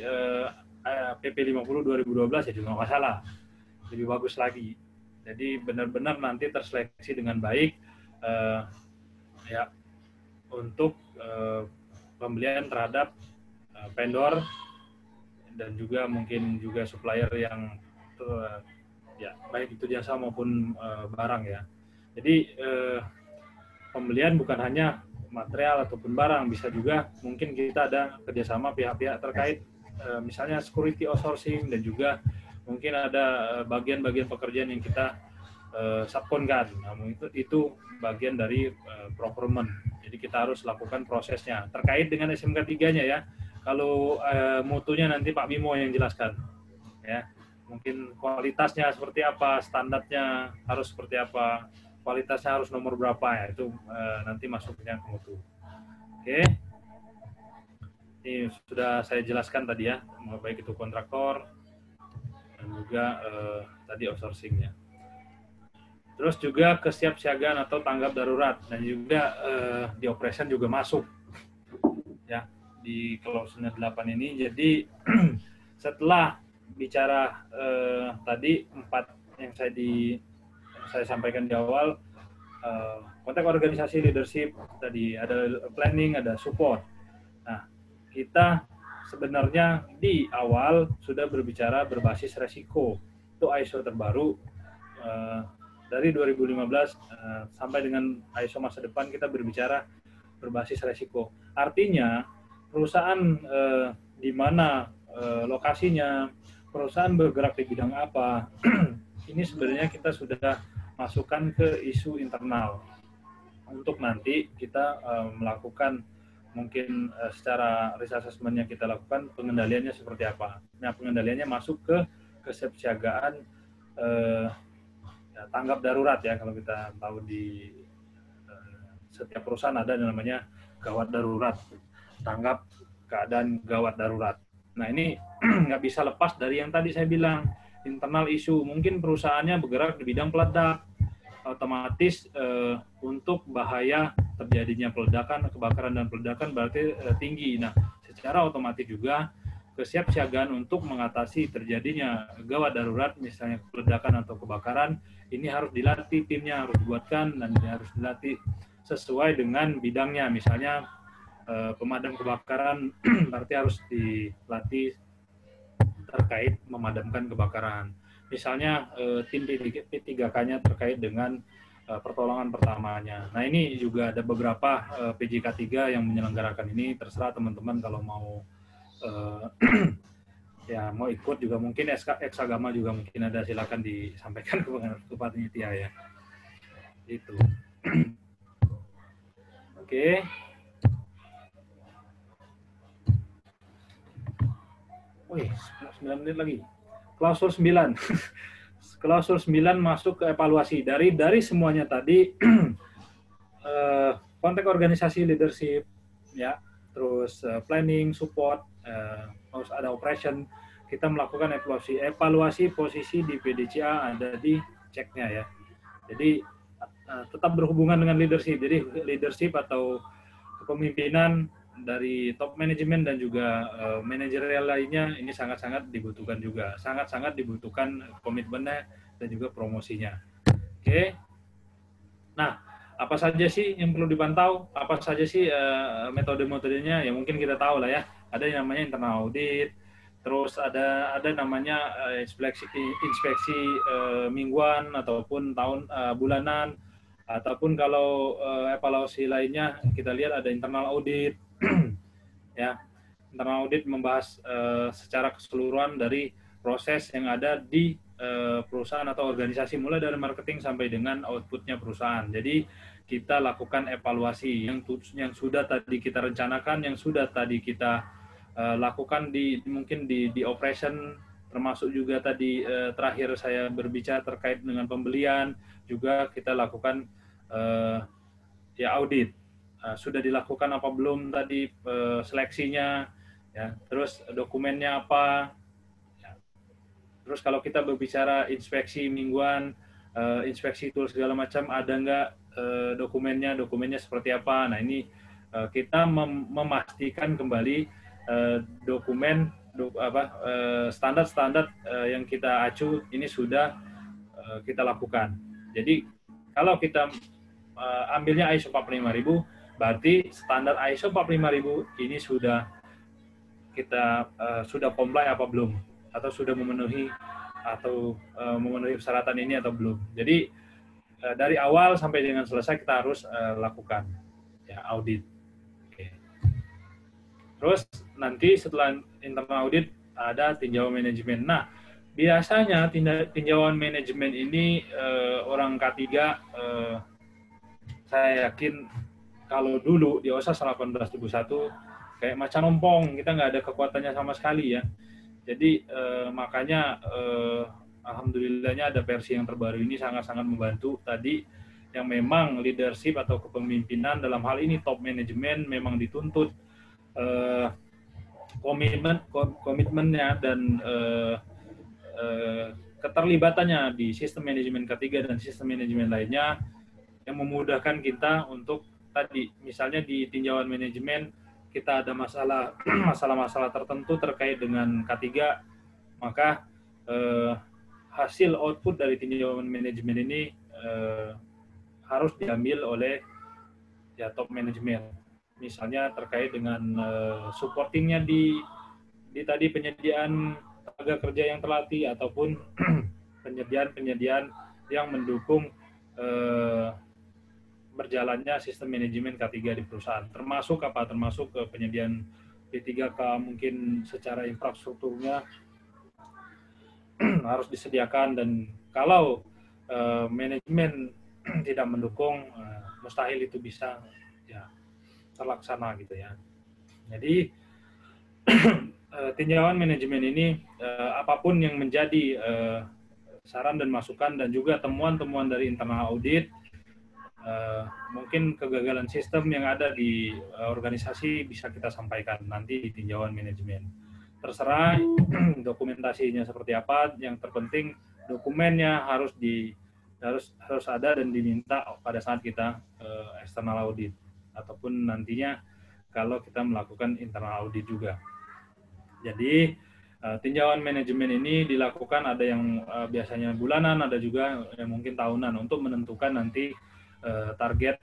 A: PP 50 2012 ya juga nggak masalah, lebih bagus lagi. Jadi benar-benar nanti terseleksi dengan baik ya untuk pembelian terhadap vendor dan juga mungkin juga supplier yang ya baik itu jasa maupun barang ya. Jadi pembelian bukan hanya material ataupun barang, bisa juga mungkin kita ada kerjasama pihak-pihak terkait, misalnya security outsourcing dan juga mungkin ada bagian-bagian pekerjaan yang kita subkonkan. Namun itu bagian dari procurement. Jadi kita harus lakukan prosesnya terkait dengan SMK 3-nya ya. Kalau mutunya nanti Pak Bimo yang jelaskan ya. Mungkin kualitasnya seperti apa, standarnya harus seperti apa, kualitasnya harus nomor berapa ya, itu nanti masuknya ke mutu. Oke. Ini sudah saya jelaskan tadi ya, baik itu kontraktor dan juga tadi outsourcing-nya. Terus juga kesiapsiagaan atau tanggap darurat dan juga di operation juga masuk ya di klausulnya 8 ini. Jadi setelah bicara tadi 4 yang saya sampaikan di awal, konteks organisasi, leadership, tadi ada planning, ada support. Nah, kita sebenarnya di awal sudah berbicara berbasis resiko. Itu ISO terbaru dari 2015 sampai dengan ISO masa depan kita berbicara berbasis resiko. Artinya perusahaan di mana lokasinya, perusahaan bergerak di bidang apa, ini sebenarnya kita sudah masukkan ke isu internal untuk nanti kita melakukan mungkin secara risk assessment yang kita lakukan pengendaliannya seperti apa. Nah, pengendaliannya masuk ke kesiapsiagaan tanggap darurat ya, kalau kita tahu di setiap perusahaan ada yang namanya gawat darurat, tanggap keadaan gawat darurat. Nah, ini nggak bisa lepas dari yang tadi saya bilang, internal isu. Mungkin perusahaannya bergerak di bidang peledak, otomatis untuk bahaya terjadinya peledakan, kebakaran dan peledakan berarti tinggi. Nah, secara otomatis juga kesiapsiagaan untuk mengatasi terjadinya gawat darurat, misalnya peledakan atau kebakaran, ini harus dilatih, timnya harus dibuatkan dan harus dilatih sesuai dengan bidangnya. Misalnya pemadam kebakaran berarti harus dilatih terkait memadamkan kebakaran. Misalnya tim P3K-nya terkait dengan pertolongan pertamanya. Nah, ini juga ada beberapa PJK 3 yang menyelenggarakan ini. Terserah teman-teman kalau mau ya mau ikut juga, mungkin Eksagama juga mungkin ada, silakan disampaikan ke panitia ya. Itu. Oke. Wih, 9 menit lagi. Klausul 9. Klausul 9 masuk ke evaluasi. Dari semuanya tadi, konteks organisasi, leadership, ya, terus planning, support, terus ada operation, kita melakukan evaluasi posisi di PDCA ada di ceknya ya. Jadi tetap berhubungan dengan leadership. Jadi leadership atau kepemimpinan dari top manajemen dan juga manajerial lainnya ini sangat-sangat dibutuhkan juga. Sangat-sangat dibutuhkan komitmennya dan juga promosinya. Oke. Nah, apa saja sih yang perlu dipantau? Apa saja sih metode-metodenya? Ya mungkin kita tahu lah ya. Ada yang namanya internal audit, terus ada namanya inspeksi mingguan ataupun bulanan, ataupun kalau evaluasi lainnya kita lihat ada internal audit. Ya, internal audit membahas secara keseluruhan dari proses yang ada di perusahaan atau organisasi, mulai dari marketing sampai dengan outputnya perusahaan. Jadi kita lakukan evaluasi yang sudah tadi kita rencanakan, yang sudah tadi kita lakukan mungkin di operation termasuk juga tadi terakhir saya berbicara terkait dengan pembelian, juga kita lakukan ya audit. Sudah dilakukan apa belum tadi seleksinya, ya, terus dokumennya apa, ya. Terus kalau kita berbicara inspeksi mingguan, inspeksi tool segala macam, ada nggak dokumennya seperti apa. Nah ini kita memastikan kembali dokumen standar-standar yang kita acu ini sudah kita lakukan. Jadi kalau kita ambilnya ISO 45000, berarti standar ISO 45000 ini sudah kita sudah comply apa belum, atau sudah memenuhi persyaratan ini atau belum. Jadi dari awal sampai dengan selesai kita harus lakukan ya audit. Oke. Terus nanti setelah internal audit ada tinjauan manajemen. Nah, biasanya tinjauan manajemen ini orang K3 saya yakin kalau dulu di OSAS 1871 kayak macan ompong, kita nggak ada kekuatannya sama sekali ya. Jadi makanya alhamdulillahnya ada versi yang terbaru ini sangat-sangat membantu tadi, yang memang leadership atau kepemimpinan dalam hal ini top management memang dituntut komitmennya dan keterlibatannya di sistem manajemen K3 dan sistem manajemen lainnya, yang memudahkan kita untuk tadi misalnya di tinjauan manajemen kita ada masalah tertentu terkait dengan K3, maka hasil output dari tinjauan manajemen ini harus diambil oleh ya top manajemen. Misalnya terkait dengan supportingnya di tadi penyediaan tenaga kerja yang terlatih ataupun penyediaan yang mendukung berjalannya sistem manajemen K3 di perusahaan. Termasuk apa? Termasuk penyediaan P3K, mungkin secara infrastrukturnya harus disediakan, dan kalau manajemen tidak mendukung, mustahil itu bisa ya terlaksana gitu ya. Jadi tinjauan manajemen ini apapun yang menjadi saran dan masukan dan juga temuan-temuan dari internal audit, mungkin kegagalan sistem yang ada di organisasi bisa kita sampaikan nanti di tinjauan manajemen. Terserah dokumentasinya seperti apa, yang terpenting dokumennya harus ada dan diminta pada saat kita external audit ataupun nantinya kalau kita melakukan internal audit juga. Jadi tinjauan manajemen ini dilakukan, ada yang biasanya bulanan, ada juga yang mungkin tahunan untuk menentukan nanti target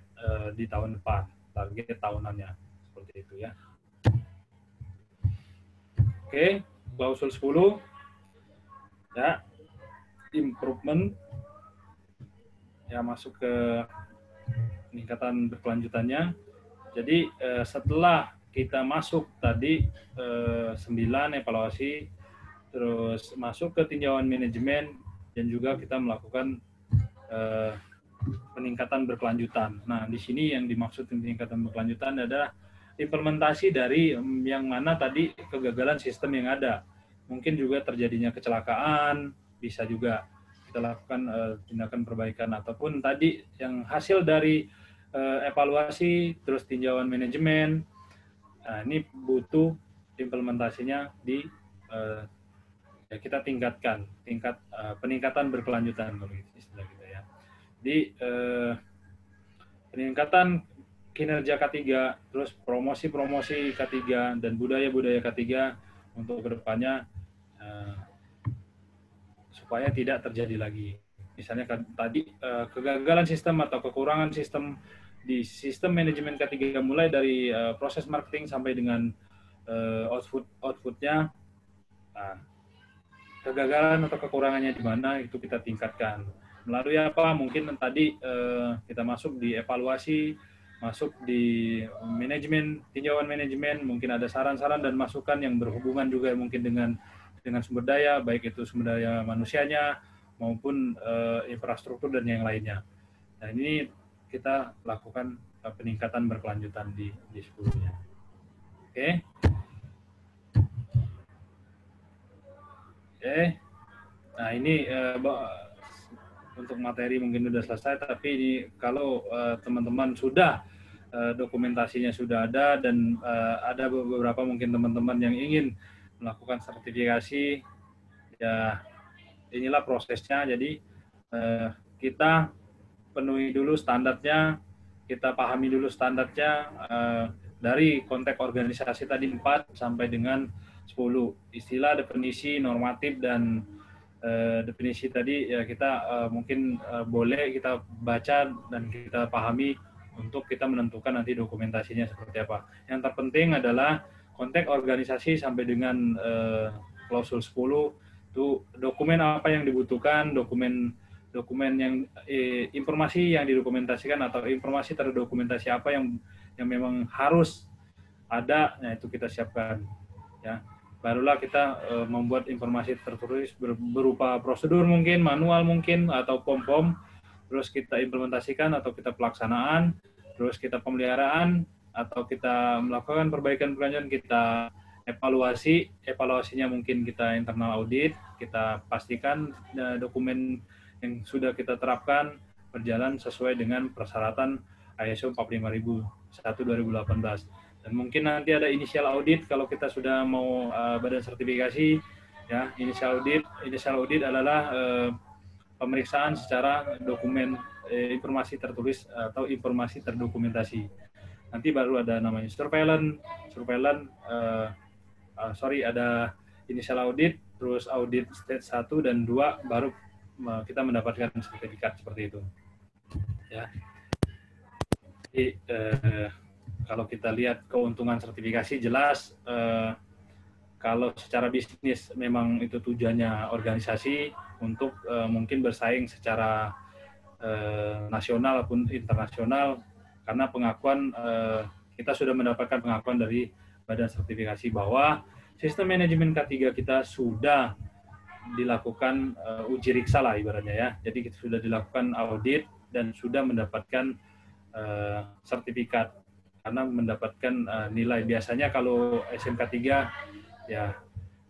A: di tahun depan, target tahunannya seperti itu ya. Oke, klausul 10 ya, improvement ya, masuk ke peningkatan berkelanjutannya. Jadi setelah kita masuk tadi 9 evaluasi, terus masuk ke tinjauan manajemen dan juga kita melakukan peningkatan berkelanjutan. Nah, di sini yang dimaksud peningkatan berkelanjutan adalah implementasi dari yang mana tadi kegagalan sistem yang ada. Mungkin juga terjadinya kecelakaan, bisa juga kita lakukan tindakan perbaikan, ataupun tadi yang hasil dari evaluasi terus tinjauan manajemen. Nah, ini butuh implementasinya di ya kita tingkatkan peningkatan berkelanjutan kalau istilah kita ya. Di peningkatan kinerja K3, terus promosi K3 dan budaya-budaya K3 untuk kedepannya supaya tidak terjadi lagi. Misalnya tadi kegagalan sistem atau kekurangan sistem di sistem manajemen K3 mulai dari proses marketing sampai dengan outputnya. Nah, kegagalan atau kekurangannya di mana itu kita tingkatkan. Melalui apa? Mungkin tadi kita masuk di evaluasi, masuk di manajemen, tinjauan manajemen, mungkin ada saran-saran dan masukan yang berhubungan juga mungkin dengan sumber daya, baik itu sumber daya manusianya maupun infrastruktur dan yang lainnya. Nah, ini kita lakukan peningkatan berkelanjutan di 10-nya. Oke. Oke. Nah, ini untuk materi mungkin sudah selesai, tapi ini kalau teman-teman sudah dokumentasinya sudah ada dan ada beberapa mungkin teman-teman yang ingin melakukan sertifikasi, ya inilah prosesnya. Jadi kita penuhi dulu standarnya, kita pahami dulu standarnya dari konteks organisasi tadi 4 sampai dengan 10. Istilah, definisi, normatif, dan definisi tadi ya kita mungkin boleh kita baca dan kita pahami untuk kita menentukan nanti dokumentasinya seperti apa. Yang terpenting adalah konteks organisasi sampai dengan klausul 10 itu dokumen apa yang dibutuhkan, dokumen yang informasi yang didokumentasikan atau informasi terdokumentasi apa yang memang harus ada, nah itu kita siapkan ya. Barulah kita membuat informasi tertulis berupa prosedur mungkin, manual mungkin, atau pom-pom, terus kita implementasikan atau kita pelaksanaan, terus kita pemeliharaan, atau kita melakukan perbaikan-perbaikan, kita evaluasinya mungkin kita internal audit, kita pastikan dokumen yang sudah kita terapkan berjalan sesuai dengan persyaratan ISO 45001/2018. Dan mungkin nanti ada initial audit kalau kita sudah mau badan sertifikasi, ya. Initial audit adalah pemeriksaan secara dokumen informasi tertulis atau informasi terdokumentasi. Nanti baru ada namanya surveillance, ada initial audit, terus audit stage 1 dan 2, baru kita mendapatkan sertifikat seperti itu. Ya. Jadi kalau kita lihat keuntungan sertifikasi jelas kalau secara bisnis memang itu tujuannya organisasi untuk mungkin bersaing secara nasional maupun internasional, karena pengakuan kita sudah mendapatkan pengakuan dari badan sertifikasi bahwa sistem manajemen K3 kita sudah dilakukan uji riksa lah ibaratnya ya. Jadi kita sudah dilakukan audit dan sudah mendapatkan sertifikat karena mendapatkan nilai. Biasanya kalau SMK 3 ya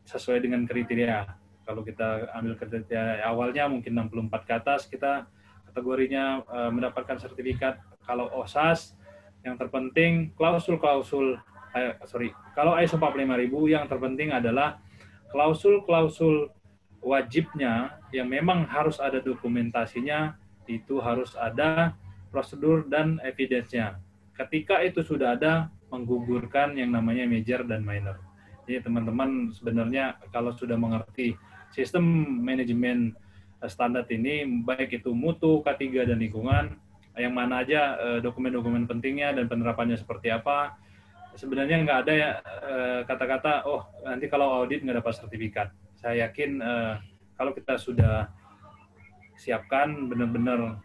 A: sesuai dengan kriteria. Kalau kita ambil kriteria awalnya mungkin 64 ke atas, kita kategorinya mendapatkan sertifikat. Kalau OSAS yang terpenting kalau ISO 45000 yang terpenting adalah klausul wajibnya yang memang harus ada dokumentasinya, itu harus ada prosedur dan evidence-nya. Ketika itu sudah ada, menggugurkan yang namanya major dan minor. Jadi teman-teman sebenarnya kalau sudah mengerti sistem manajemen standar ini, baik itu mutu, K3 dan lingkungan, yang mana aja dokumen-dokumen pentingnya dan penerapannya seperti apa, sebenarnya nggak ada ya kata-kata, oh nanti kalau audit nggak dapat sertifikat. Saya yakin kalau kita sudah siapkan benar-benar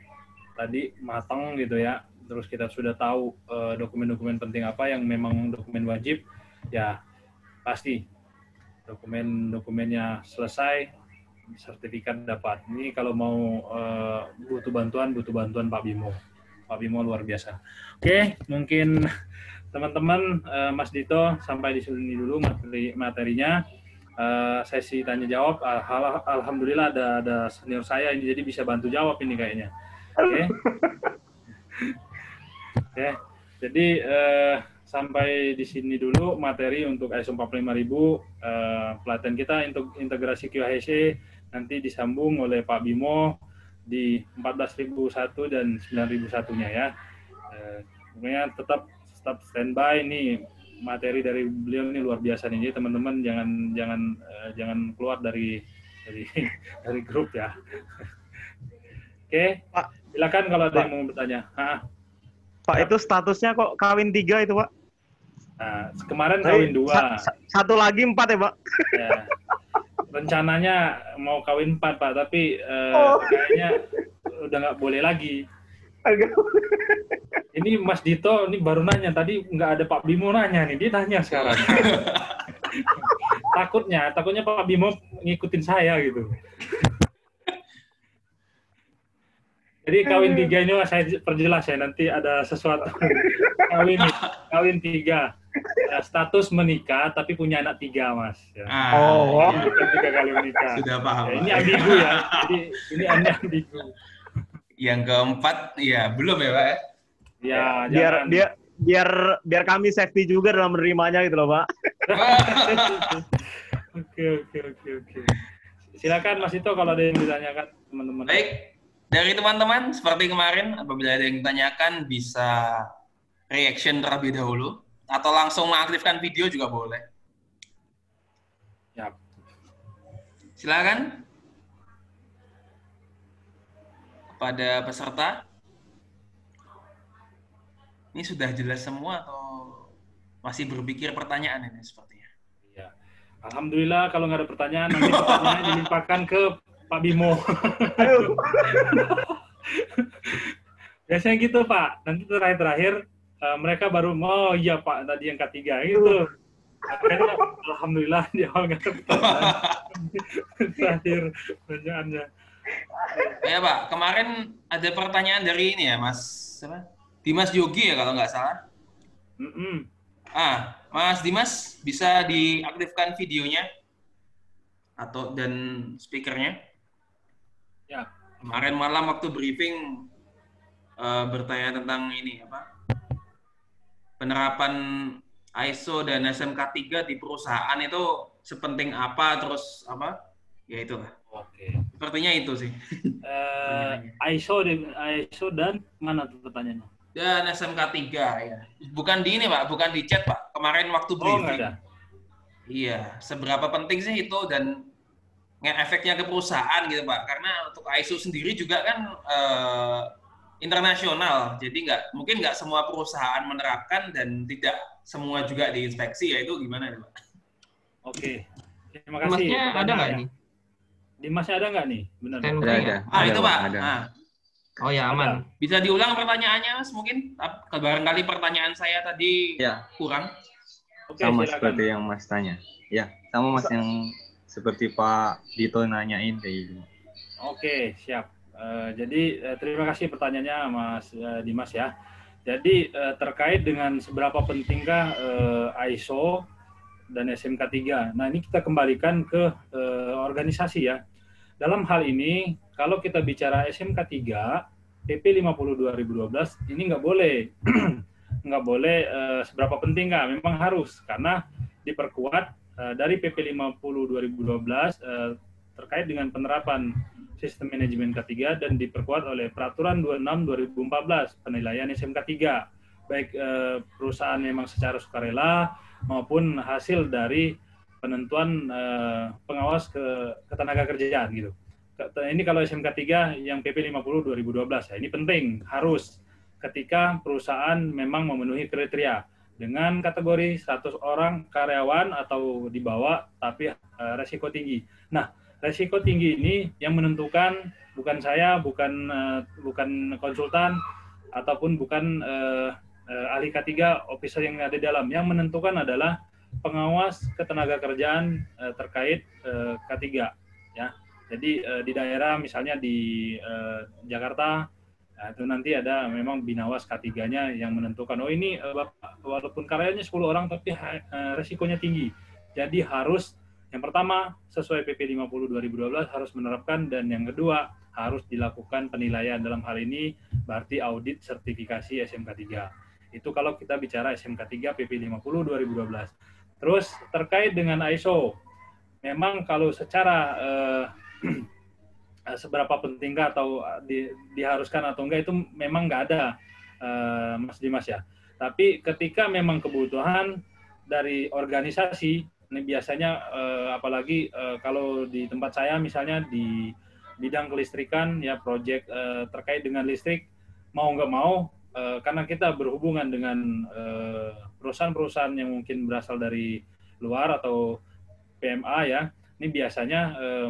A: tadi matang gitu ya, terus kita sudah tahu dokumen-dokumen penting apa yang memang dokumen wajib, ya pasti dokumennya selesai, sertifikat dapat. Ini kalau mau butuh bantuan Pak Bimo. Pak Bimo luar biasa. Oke, mungkin teman-teman, Mas Dito sampai di sini dulu materinya. Sesi tanya jawab. Alhamdulillah ada senior saya ini, jadi bisa bantu jawab ini kayaknya. Oke. Oke. Jadi sampai di sini dulu materi untuk ISO 45000 pelatihan kita untuk integrasi QHSE, nanti disambung oleh Pak Bimo di 14001 dan 9001-nya ya. Pokoknya tetap standby, ini materi dari beliau ini luar biasa nih. Jadi teman-teman jangan keluar dari grup ya. Oke, Pak, silakan kalau ada yang mau bertanya.
B: Pak, itu statusnya kok kawin 3 itu, Pak?
A: Nah, kemarin kawin 2.
B: Satu lagi 4 ya, Pak?
A: Ya. Rencananya mau kawin 4, Pak, tapi kayaknya udah nggak boleh lagi. Ini Mas Dito ini baru nanya, tadi nggak ada Pak Bimo nanya nih, dia nanya sekarang. Takutnya Pak Bimo ngikutin saya gitu. Jadi kawin 3 ini saya perjelas ya, nanti ada sesuatu. Kawin 3. status menikah tapi punya anak 3, Mas. Ya.
B: Oh.
A: Bukan 3 kali menikah.
C: Sudah paham.
A: Ya, ini ambigu ya. Jadi ini ambigu.
C: Yang keempat, ya belum ya Pak?
A: Ya,
B: biar kami safety juga dalam menerimanya gitu loh Pak.
A: Oke. Silakan Mas Ito kalau ada yang ditanyakan teman-teman.
C: Baik, dari teman-teman seperti kemarin, apabila ada yang ditanyakan bisa reaction terlebih dahulu atau langsung mengaktifkan video juga boleh.
A: Ya.
C: Silakan. Kepada peserta. Ini sudah jelas semua atau masih berpikir pertanyaan ini sepertinya?
A: Iya. Alhamdulillah kalau nggak ada pertanyaan, nanti pertanyaannya dilimpahkan ke Pak Bimo. Biasanya gitu Pak, nanti terakhir mereka baru, oh iya Pak, tadi yang ketiga gitu. Akhirnya Alhamdulillah di awal nggak ada pertanyaan. Terakhir pertanyaannya.
C: Ya Pak, kemarin ada pertanyaan dari ini ya Mas, Dimas Yogi ya kalau nggak salah. Mas Dimas bisa diaktifkan videonya dan speakernya.
A: Ya.
C: Kemarin malam waktu briefing bertanya tentang ini penerapan ISO dan SMK 3 di perusahaan itu sepenting apa, terus ya itulah.
A: Oke.
C: Sepertinya itu sih.
A: ISO dan mana tuh pertanyaannya?
C: Dan SMK 3 ya. Bukan di ini Pak, bukan di chat Pak. Kemarin waktu briefing.
A: Nggak ada.
C: Iya, seberapa penting sih itu dan efeknya ke perusahaan gitu Pak. Karena untuk ISO sendiri juga kan internasional. Jadi mungkin nggak semua perusahaan menerapkan dan tidak semua juga diinspeksi, ya itu gimana Pak?
A: Oke. Terima kasih.
D: Dimasnya ada nggak ini?
A: Dimasnya ada nggak nih? Benar.
D: Ada.
C: Itu Pak.
D: Oh ya, aman.
C: Bisa diulang pertanyaannya Mas mungkin? Barangkali pertanyaan saya tadi kurang.
A: Oke,
E: sama
A: silakan.
E: seperti yang Mas tanya. Ya, sama Mas yang seperti Pak Dito nanyain kayak gitu.
A: Oke, siap. Jadi terima kasih pertanyaannya Mas Dimas ya. Jadi terkait dengan seberapa pentingkah ISO dan SMK 3. Nah, ini kita kembalikan ke organisasi ya. Dalam hal ini, kalau kita bicara SMK 3, PP 50 2012 ini nggak boleh. Nggak boleh seberapa penting nggak, memang harus. Karena diperkuat dari PP 50 2012 terkait dengan penerapan sistem manajemen K3 dan diperkuat oleh Peraturan 26 2014 penilaian SMK 3. Baik perusahaan memang secara sukarela maupun hasil dari penentuan pengawas ketenaga kerjaan gitu. Ini kalau SMK 3 yang PP 50 2012 ya. Ini penting, harus ketika perusahaan memang memenuhi kriteria dengan kategori 100 orang karyawan atau di bawah tapi resiko tinggi. Nah, resiko tinggi ini yang menentukan bukan saya, bukan konsultan ataupun bukan ahli K3 officer yang ada di dalam. Yang menentukan adalah pengawas ketenaga kerjaan terkait K3 ya. Jadi di daerah misalnya di Jakarta, nah, itu nanti ada memang binawas K3-nya yang menentukan, oh ini Bapak, walaupun karyanya 10 orang tapi resikonya tinggi. Jadi harus yang pertama sesuai PP 50 2012 harus menerapkan, dan yang kedua harus dilakukan penilaian, dalam hal ini berarti audit sertifikasi SMK 3. Itu kalau kita bicara SMK 3 PP 50 2012. Terus terkait dengan ISO, memang kalau secara seberapa pentingkah atau diharuskan atau enggak itu memang nggak ada, Mas Dimas ya. Tapi ketika memang kebutuhan dari organisasi, ini biasanya apalagi kalau di tempat saya misalnya di bidang kelistrikan ya, proyek terkait dengan listrik, mau nggak mau karena kita berhubungan dengan perusahaan-perusahaan yang mungkin berasal dari luar atau PMA ya. Ini biasanya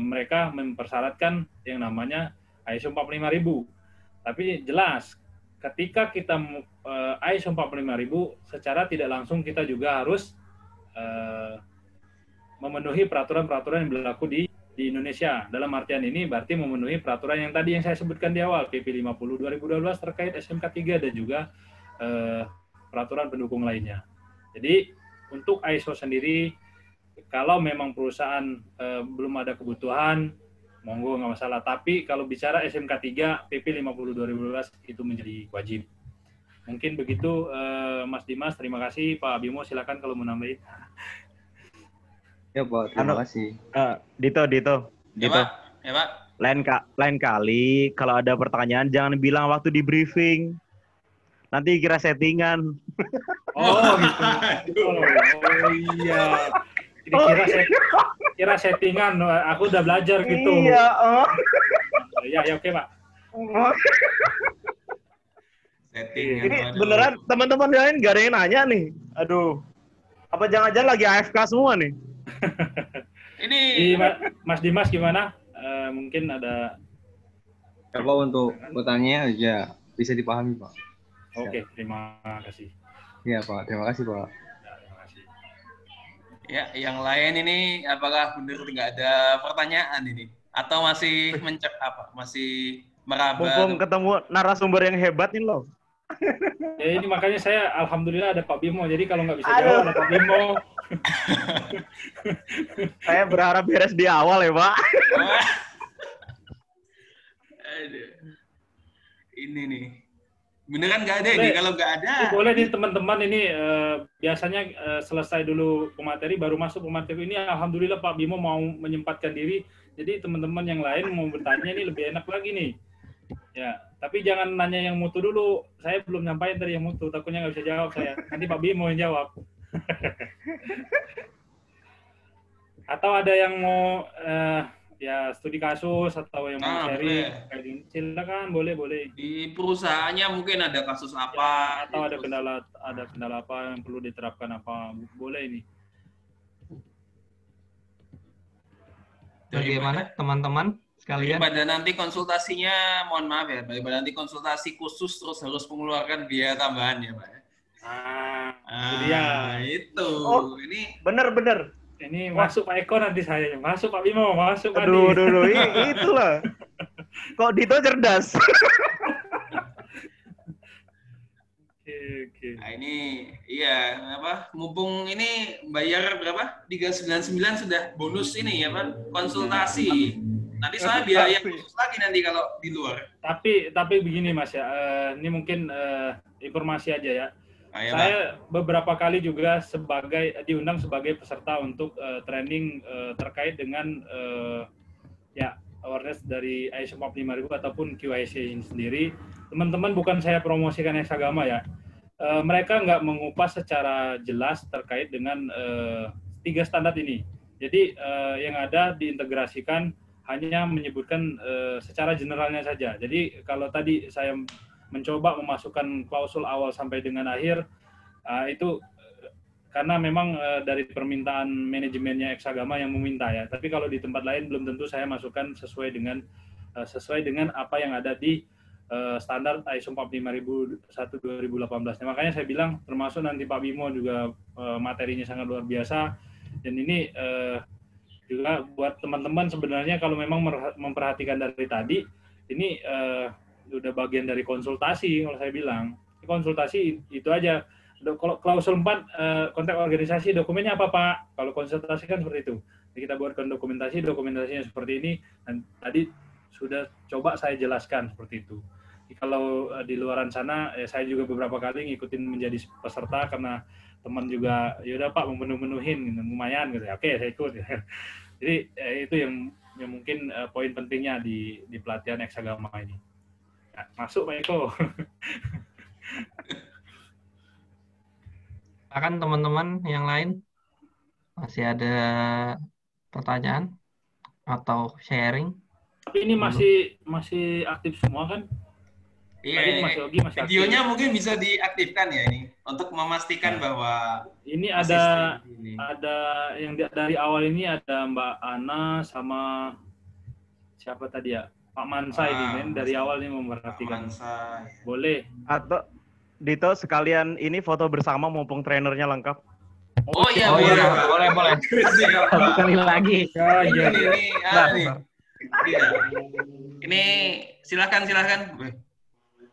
A: mereka mempersyaratkan yang namanya ISO 45000. Tapi jelas ketika kita ISO 45000 secara tidak langsung kita juga harus memenuhi peraturan-peraturan yang berlaku di Indonesia. Dalam artian ini berarti memenuhi peraturan yang tadi yang saya sebutkan di awal, PP 50 2012 terkait SMK 3 dan juga peraturan pendukung lainnya. Jadi untuk ISO sendiri, kalau memang perusahaan belum ada kebutuhan, monggo nggak masalah. Tapi kalau bicara SMK 3 PP 50 2012 itu menjadi wajib. Mungkin begitu, Mas Dimas. Terima kasih. Pak Bimo, silakan kalau mau nambahin.
E: Ya Pak, terima kasih.
B: Dito.
C: Ya Pak, ya Pak.
B: Lain kali kalau ada pertanyaan jangan bilang waktu di briefing. Nanti kira settingan.
A: Oh gitu. Oh iya. Kira settingan. Aku udah belajar gitu.
B: Iya.
A: Ya oke Pak.
C: Settingan.
B: Ini beneran teman-teman lain gak ada yang nanya nih. Aduh. Apa jangan-jangan lagi AFK semua nih?
C: Ini
A: Mas Dimas gimana? Mungkin ada.
E: Ya Pak, untuk pertanyaannya aja bisa dipahami Pak.
A: Oke, terima kasih.
E: Iya Pak, terima kasih Pak.
A: Ya, terima kasih.
C: ya, yang lain ini apakah benar nggak ada pertanyaan ini? Atau masih masih meraba?
B: Mumpung ketemu narasumber yang hebat nih loh.
A: Ya ini makanya saya alhamdulillah ada Pak Bimo. Jadi kalau nggak bisa jawab ada Pak Bimo.
B: Saya berharap beres di awal ya Pak.
C: Aduh. Ini nih. Beneran nggak ada ini? Kalau nggak ada.
A: Boleh nih teman-teman ini biasanya selesai dulu pemateri baru masuk pemateri ini. Alhamdulillah Pak Bimo mau menyempatkan diri. Jadi teman-teman yang lain mau bertanya ini lebih enak lagi nih. Ya, tapi jangan nanya yang mutu dulu. Saya belum nyampaikan tadi yang mutu. Takutnya nggak bisa jawab saya. Nanti Pak Bimo yang jawab. Atau ada yang mau ya studi kasus atau yang mau sharing, silakan boleh.
C: Di perusahaannya mungkin ada kasus apa?
A: Ya, atau ada kendala apa yang perlu diterapkan apa? Boleh ini.
D: Bagaimana teman-teman sekalian?
C: Daripada nanti konsultasinya, mohon maaf ya, daripada nanti konsultasi khusus terus harus mengeluarkan biaya tambahan ya Pak.
A: Itu dia.
C: Itu.
B: Oh,
C: ini
B: bener.
A: Ini masuk Pak Eko nanti saya. Masuk Pak Bimo, masuk Pak
B: Aduh, itulah. Kok Dito cerdas?
A: Oke.
C: Nah, ini iya mumpung ini bayar berapa? 399 sudah bonus ini ya Pak, konsultasi. Nanti saya biaya khusus lagi nanti kalau di luar.
A: Tapi begini Mas ya, ini mungkin informasi aja ya. Saya beberapa kali juga diundang sebagai peserta untuk training terkait dengan ya awareness dari ISO 45000 ataupun QIC ini sendiri. Teman-teman, bukan saya promosikan Hexagama ya. Mereka nggak mengupas secara jelas terkait dengan 3 standar ini. Jadi yang ada diintegrasikan hanya menyebutkan secara generalnya saja. Jadi kalau tadi saya mencoba memasukkan klausul awal sampai dengan akhir, itu karena memang dari permintaan manajemennya Hexagama yang meminta ya. Tapi kalau di tempat lain belum tentu saya masukkan sesuai dengan apa yang ada di standar ISO 45001/2018. Makanya saya bilang termasuk nanti Pak Bimo juga materinya sangat luar biasa. Dan ini juga buat teman-teman sebenarnya kalau memang memperhatikan dari tadi, ini udah bagian dari konsultasi kalau saya bilang. Konsultasi itu aja. Kalau klausul 4 kontrak organisasi dokumennya apa Pak? Kalau konsultasi kan seperti itu. Jadi kita buatkan dokumentasinya seperti ini, dan tadi sudah coba saya jelaskan seperti itu. Jadi kalau di luaran sana saya juga beberapa kali ngikutin menjadi peserta karena teman juga yaudah Pak memenuhin lumayan gitu. Oke, saya ikut. Jadi itu yang mungkin poin pentingnya di pelatihan Hexagama ini. Nah, masuk Pak Eko.
D: Silakan teman-teman yang lain, masih ada pertanyaan atau sharing?
A: Tapi ini masih aktif semua kan?
C: Iya,
A: Mas Yogi masih
C: videonya
A: aktif.
C: mungkin bisa diaktifkan ya ini untuk memastikan bahwa
A: ini ada yang dari awal ini ada Mbak Ana sama siapa tadi ya? Pak Mansai ini dari awal ini memperhatikan. Boleh.
B: Atau Dito sekalian ini foto bersama mumpung trainernya lengkap.
C: Oh iya,
D: boleh. Sekali lagi.
C: Ini silakan.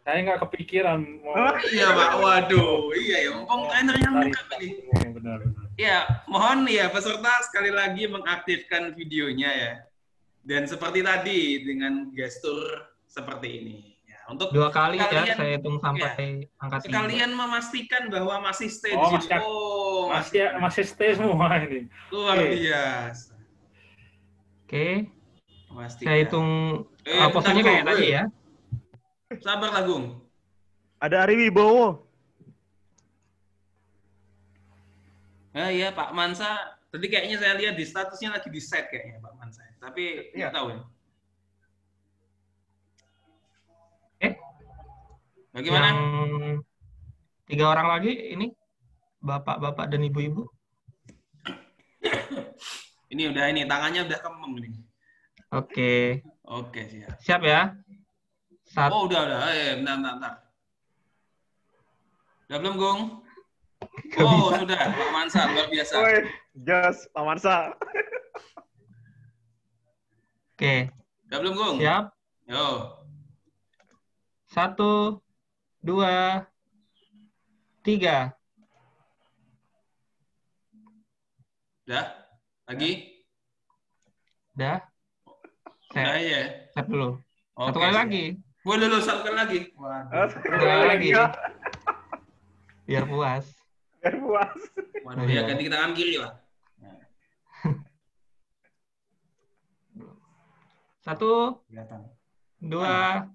A: Saya nggak kepikiran mau.
C: Iya Pak, waduh, iya ya, mumpung trainernya lengkap ini.
A: Benar.
C: Ya, mohon ya peserta sekali lagi mengaktifkan videonya ya. Dan seperti tadi dengan gestur seperti ini. Ya, untuk
D: 2 kali ya,
C: sekalian,
D: saya hitung sampai angka 3.
C: sekalian memastikan bahwa masih stay
A: Oh,
C: di situ.
A: masih stay semua ini.
C: Luar
A: Oke.
C: biasa.
D: Oke,
C: Memastikan.
D: saya hitung posenya
C: bentar,
D: kayak
C: Bro.
D: tadi ya.
C: Sabar Agung.
B: Ada Ari Wibowo.
C: Iya Pak Mansa. Tadi kayaknya saya lihat di statusnya lagi di set kayaknya Pak Mansa. Tapi nggak tahu ya. Bagaimana?
D: Yang 3 orang lagi ini bapak-bapak dan ibu-ibu.
C: Ini udah ini tangannya udah kemeng nih.
D: Oke,
C: Oke siap.
D: siap ya.
C: Oh udah. Bentar. Udah belum Gung? Oh sudah Pak Mansa luar biasa.
B: Woi, Jos, Pak Mansa.
D: Oke,
C: Udah belum Gung?
D: siap.
C: Yo.
D: 1, 2, 3.
C: Udah? Lagi?
D: Udah.
C: Udah
D: Set,
C: ya.
D: set dulu. Satu
C: Oke,
D: kali
C: siap.
D: lagi.
C: Wah dulu satu kali lagi. Waduh.
D: Satu kali lagi. Biar puas.
B: Biar puas.
C: Waduh ya ganti tangan kiri lah.
D: 1,
C: Kelihatan.
D: 2,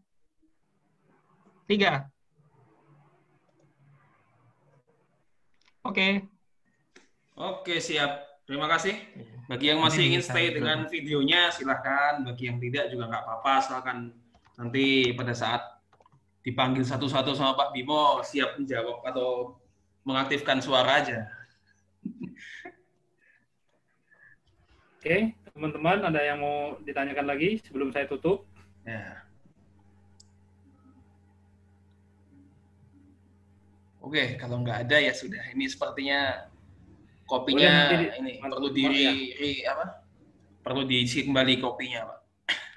D: 3. Oke.
C: Oke siap. Terima kasih. Bagi yang masih ingin stay dengan videonya silahkan. Bagi yang tidak juga nggak apa-apa. Silakan nanti pada saat dipanggil satu-satu sama Pak Bimo siap menjawab atau mengaktifkan suara aja.
A: Oke, teman-teman ada yang mau ditanyakan lagi sebelum saya tutup?
C: Ya. Oke, kalau nggak ada ya sudah. Ini sepertinya kopinya ini perlu perlu diisi kembali kopinya, Pak.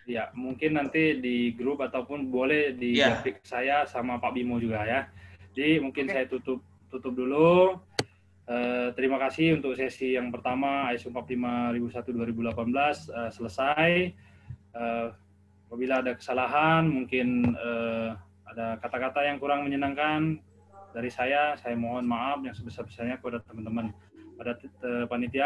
A: Ya, mungkin nanti di grup ataupun boleh di grafik saya sama Pak Bimo juga ya. Jadi mungkin saya tutup dulu. Terima kasih untuk sesi yang pertama ISO 45001-2018 selesai. Apabila ada kesalahan, mungkin ada kata-kata yang kurang menyenangkan dari saya mohon maaf yang sebesar-besarnya kepada teman-teman pada panitia.